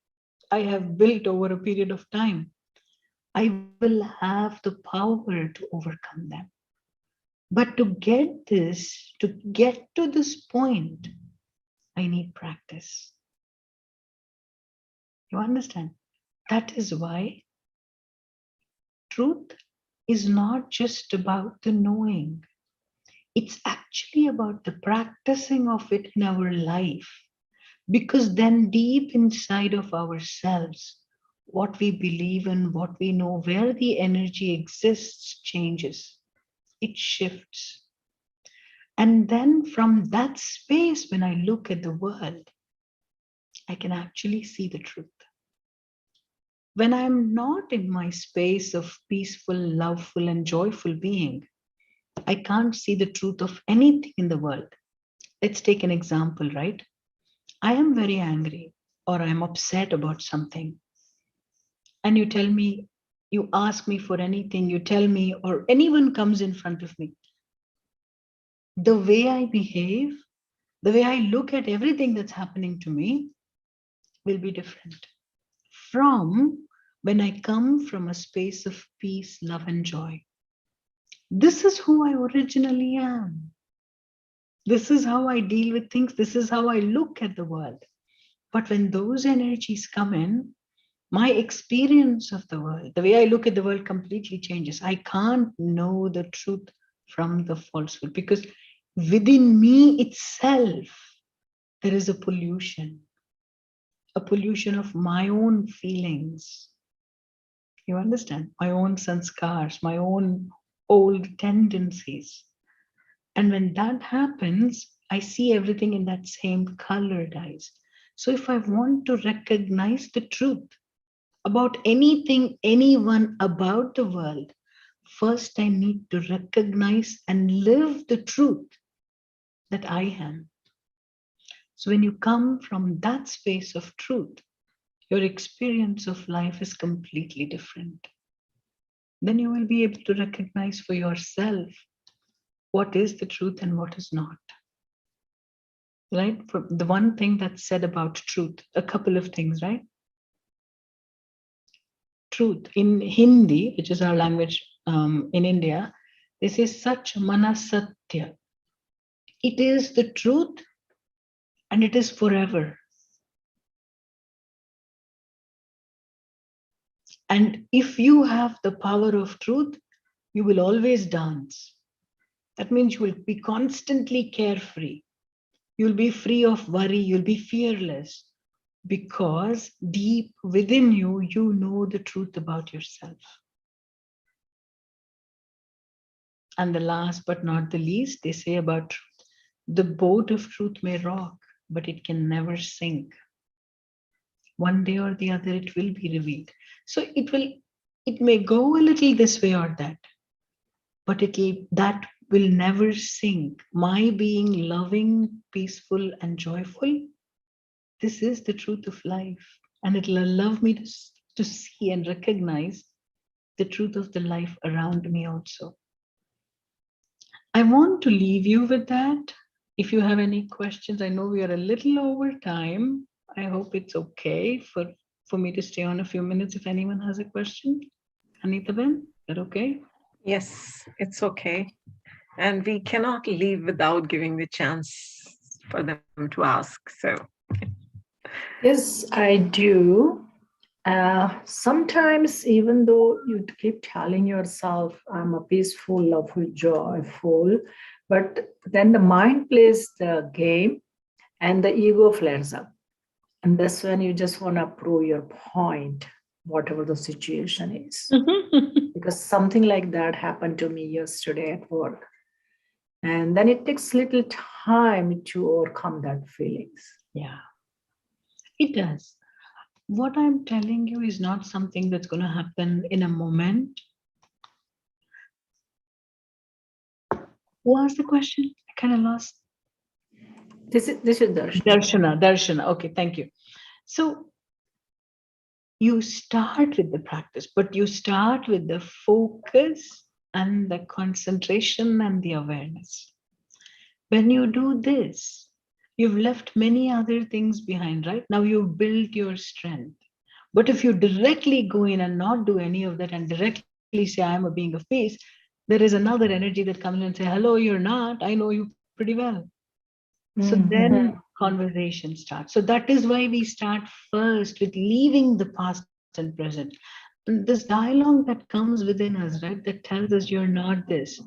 I have built over a period of time, I will have the power to overcome them. But to get to this point, I need practice. You understand? That is why truth is not just about the knowing. It's actually about the practicing of it in our life. Because then deep inside of ourselves, what we believe in, what we know, where the energy exists changes. It shifts. And then from that space, when I look at the world, I can actually see the truth. When I'm not in my space of peaceful, loveful, and joyful being, I can't see the truth of anything in the world. Let's take an example, right? I am very angry or I'm upset about something. And you tell me, you ask me for anything, you tell me, or anyone comes in front of me. The way I behave, the way I look at everything that's happening to me will be different from when I come from a space of peace, love, and joy. This is who I originally am. This is how I deal with things. This is how I look at the world. But when those energies come in, my experience of the world, the way I look at the world completely changes. I can't know the truth from the falsehood because within me itself, there is a pollution of my own feelings. You understand? My own sanskars, my own old tendencies. And when that happens, I see everything in that same colored eyes. So if I want to recognize the truth about anything, anyone, about the world, first I need to recognize and live the truth that I am. So when you come from that space of truth, your experience of life is completely different. Then you will be able to recognize for yourself what is the truth and what is not. Right? For the one thing that's said about truth, a couple of things, right? Truth in Hindi, which is our language in India, they say Sach Mana Satya. It is the truth and it is forever. And if you have the power of truth, you will always dance. That means you will be constantly carefree. You'll be free of worry. You'll be fearless because deep within you, you know the truth about yourself. And the last but not the least, they say about truth, the boat of truth may rock, but it can never sink. One day or the other, it will be revealed. So it may go a little this way or that, but that will never sink. My being loving, peaceful, and joyful, this is the truth of life. And it'll allow me to see and recognize the truth of the life around me also. I want to leave you with that. If you have any questions, I know we are a little over time. I hope it's okay for me to stay on a few minutes if anyone has a question. Anita Ben, is that okay? Yes, it's okay. And we cannot leave without giving the chance for them to ask. So, Yes, I do. Sometimes, even though you keep telling yourself, I'm a peaceful, lovely, joyful, but then the mind plays the game and the ego flares up. And that's when you just want to prove your point, whatever the situation is. Because something like that happened to me yesterday at work. And then it takes little time to overcome that feelings. Yeah, it does. What I'm telling you is not something that's going to happen in a moment. Who asked the question? I kind of lost. This is Darshana. Darshana. Okay, thank you. So you start with the practice, but you start with the focus and the concentration and the awareness. When you do this, you've left many other things behind, right? Now you've built your strength. But if you directly go in and not do any of that and directly say, I'm a being of peace, there is another energy that comes in and say, hello, you're not. I know you pretty well. So then conversation starts. So that is why we start first with leaving the past and present. And this dialogue that comes within us, right, that tells us you're not this,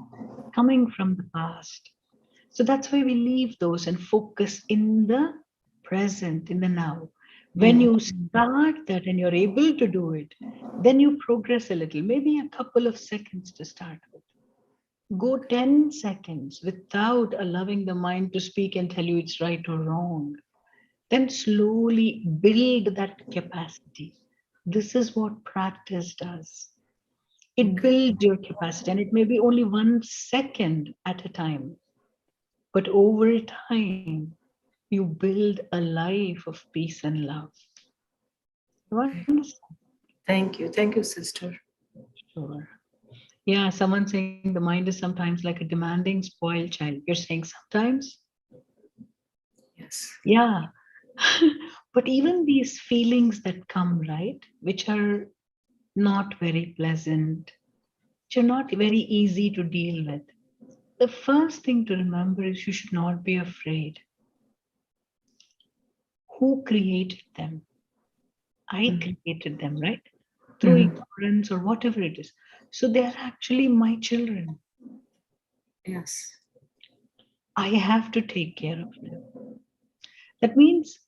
coming from the past. So that's why we leave those and focus in the present, in the now. When you start that and you're able to do it, then you progress a little, maybe a couple of seconds to start with. Go 10 seconds without allowing the mind to speak and tell you it's right or wrong. Then slowly build that capacity. This is what practice does. It builds your capacity, and it may be only 1 second at a time. But over time, you build a life of peace and love. You understand? Thank you. Thank you, sister. Sure. Yeah, someone saying the mind is sometimes like a demanding, spoiled child. You're saying sometimes? Yes. Yeah. But even these feelings that come, right, which are not very pleasant, which are not very easy to deal with, the first thing to remember is you should not be afraid. Who created them? I created them, right? Through ignorance or whatever it is. So they are actually my children. Yes. I have to take care of them. That means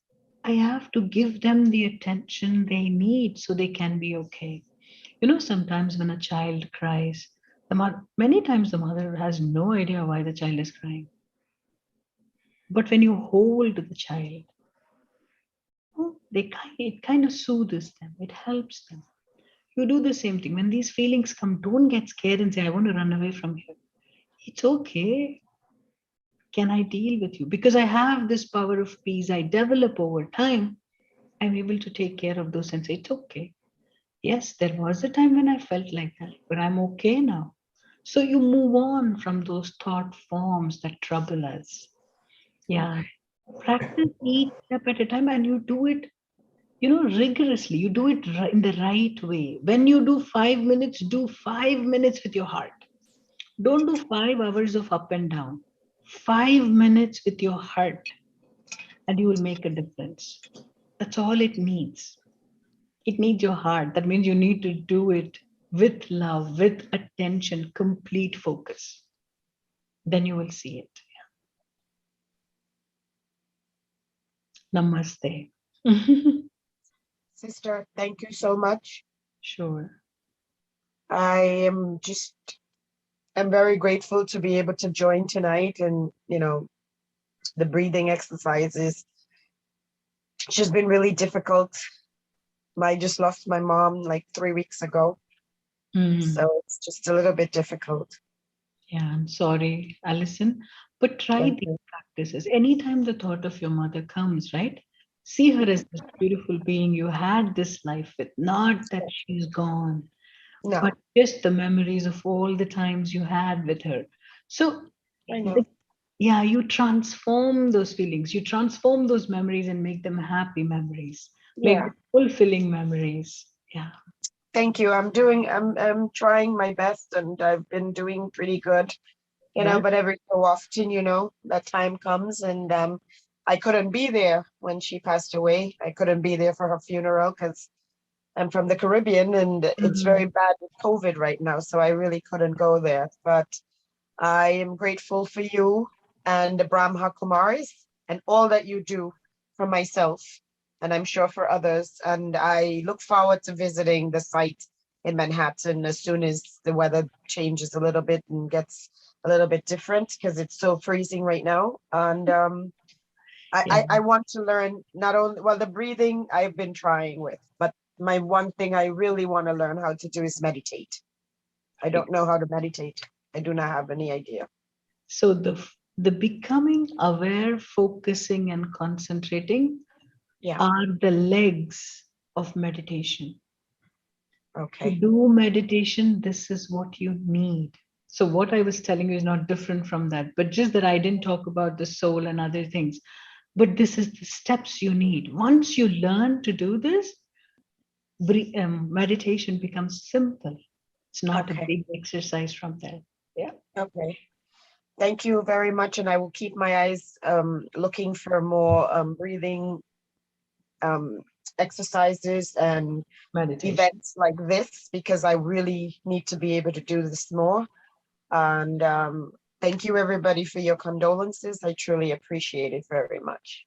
I have to give them the attention they need so they can be okay. You know, sometimes when a child cries, many times the mother has no idea why the child is crying. But when you hold the child, it kind of soothes them, it helps them. You do the same thing. When these feelings come, don't get scared and say, I want to run away from here. It's okay. Can I deal with you? Because I have this power of peace I develop over time. I'm able to take care of those and say, it's okay. Yes, there was a time when I felt like that, but I'm okay now. So you move on from those thought forms that trouble us. Yeah. Practice each step at a time and you do it, rigorously. You do it in the right way. When you do 5 minutes, do 5 minutes with your heart. Don't do 5 hours of up and down. 5 minutes with your heart and you will make a difference. That's all it needs. It needs your heart. That means you need to do it with love, with attention, complete focus. Then you will see it. Namaste. Sister, thank you so much. Sure. I'm very grateful to be able to join tonight, and the breathing exercises. It's just been really difficult. I just lost my mom like 3 weeks ago. So it's just a little bit difficult. Yeah, I'm sorry, Alison, but try Thank these you. practices. Anytime the thought of your mother comes, right? See her as this beautiful being you had this life with, not that she's gone, No, but just the memories of all the times you had with her. So, I know. yeah, you transform those feelings, you transform those memories and make them happy memories, make Yeah. them fulfilling memories. Yeah. Thank you. I'm trying my best, and I've been doing pretty good, Well, but every so often, that time comes, and I couldn't be there when she passed away. I couldn't be there for her funeral because I'm from the Caribbean, and it's very bad with COVID right now, so I really couldn't go there. But I am grateful for you and the Brahma Kumaris and all that you do for myself, and I'm sure for others. And I look forward to visiting the site in Manhattan as soon as the weather changes a little bit and gets a little bit different, because it's so freezing right now. And I want to learn not only, well, the breathing I've been trying with, but my one thing I really want to learn how to do is meditate. I don't know how to meditate. I do not have any idea. so the becoming aware, focusing, and concentrating Yeah. are the legs of meditation. To Okay. do meditation, this is what you need. So what I was telling you is not different from that, but just that I didn't talk about the soul and other things. But this is the steps you need. Once you learn to do this, meditation becomes simple. It's not a Okay. big exercise from there. Yeah. Okay. Thank you very much. And I will keep my eyes looking for more breathing exercises and Meditation. events like this, because I really need to be able to do this more. And thank you, everybody, for your condolences. I truly appreciate it very much.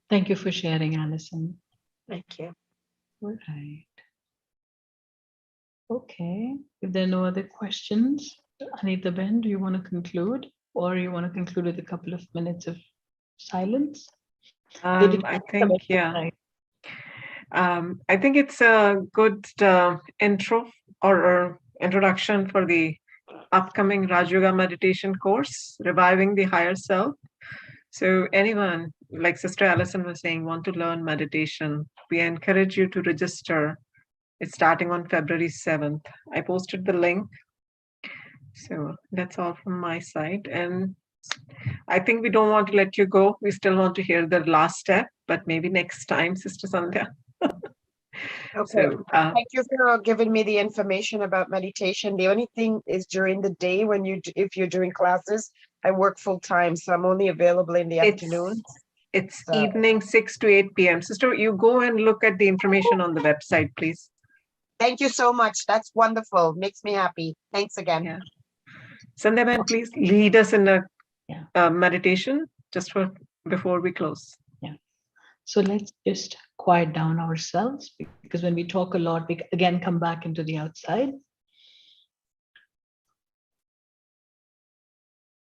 Thank you for sharing, Alison. Thank you. All right. Okay. If there are no other questions, Anita Ben, do you want to conclude, or you want to conclude with a couple of minutes of silence? I think, yeah. I think it's a good intro or introduction for the upcoming Raj Yoga meditation course, Reviving the Higher Self. So anyone, like Sister Allison was saying, want to learn meditation, we encourage you to register. It's starting on February 7th. I posted the link. So that's all from my side. And I think we don't want to let you go. We still want to hear the last step, but maybe next time, Sister Sandhya. Okay. So Thank you for giving me the information about meditation. The only thing is during the day when if you're doing classes, I work full time, so I'm only available in the afternoon. It's So- evening 6 to 8 p.m. Sister, you go and look at the information on the website, please. Thank you so much. That's wonderful. Makes me happy. Thanks again. Yeah. Sandhya ma'am, please lead us in a meditation just for before we close. Yeah. So let's just quiet down ourselves, because when we talk a lot, we again come back into the outside.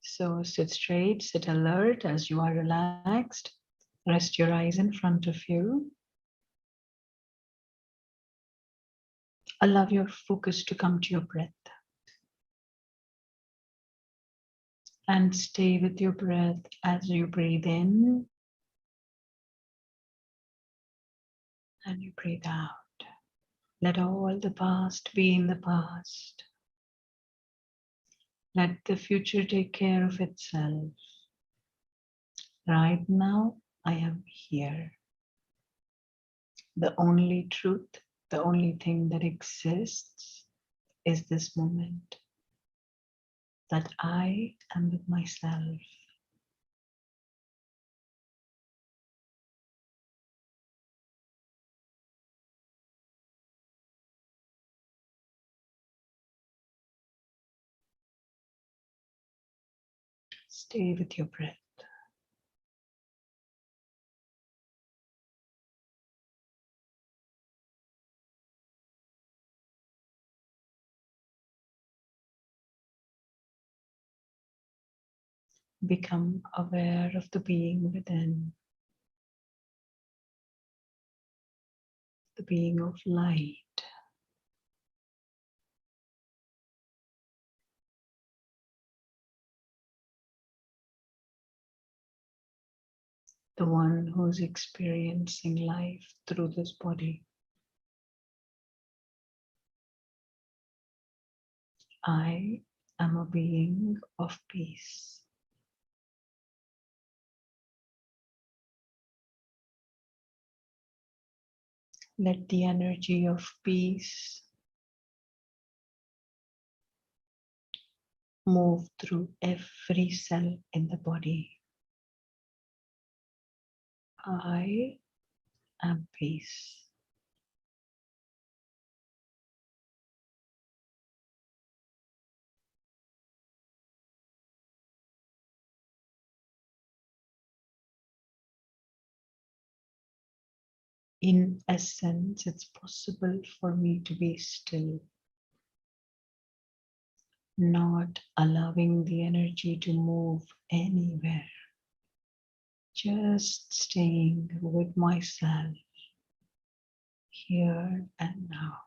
So sit straight, sit alert as you are relaxed. Rest your eyes in front of you. Allow your focus to come to your breath. And stay with your breath as you breathe in and you breathe out. Let all the past be in the past. Let the future take care of itself. Right now, I am here. The only truth, the only thing that exists is this moment, that I am with myself. Stay with your breath. Become aware of the being within, the being of light. The the one who's experiencing life through this body. I am a being of peace. Let the energy of peace move through every cell in the body. I am peace. In essence, it's possible for me to be still, not allowing the energy to move anywhere, just staying with myself here and now.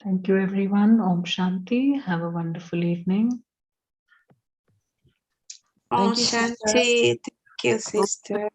Thank you, everyone. Om Shanti. Have a wonderful evening. Om Thank you, sister. Shanti. Thank you, sister.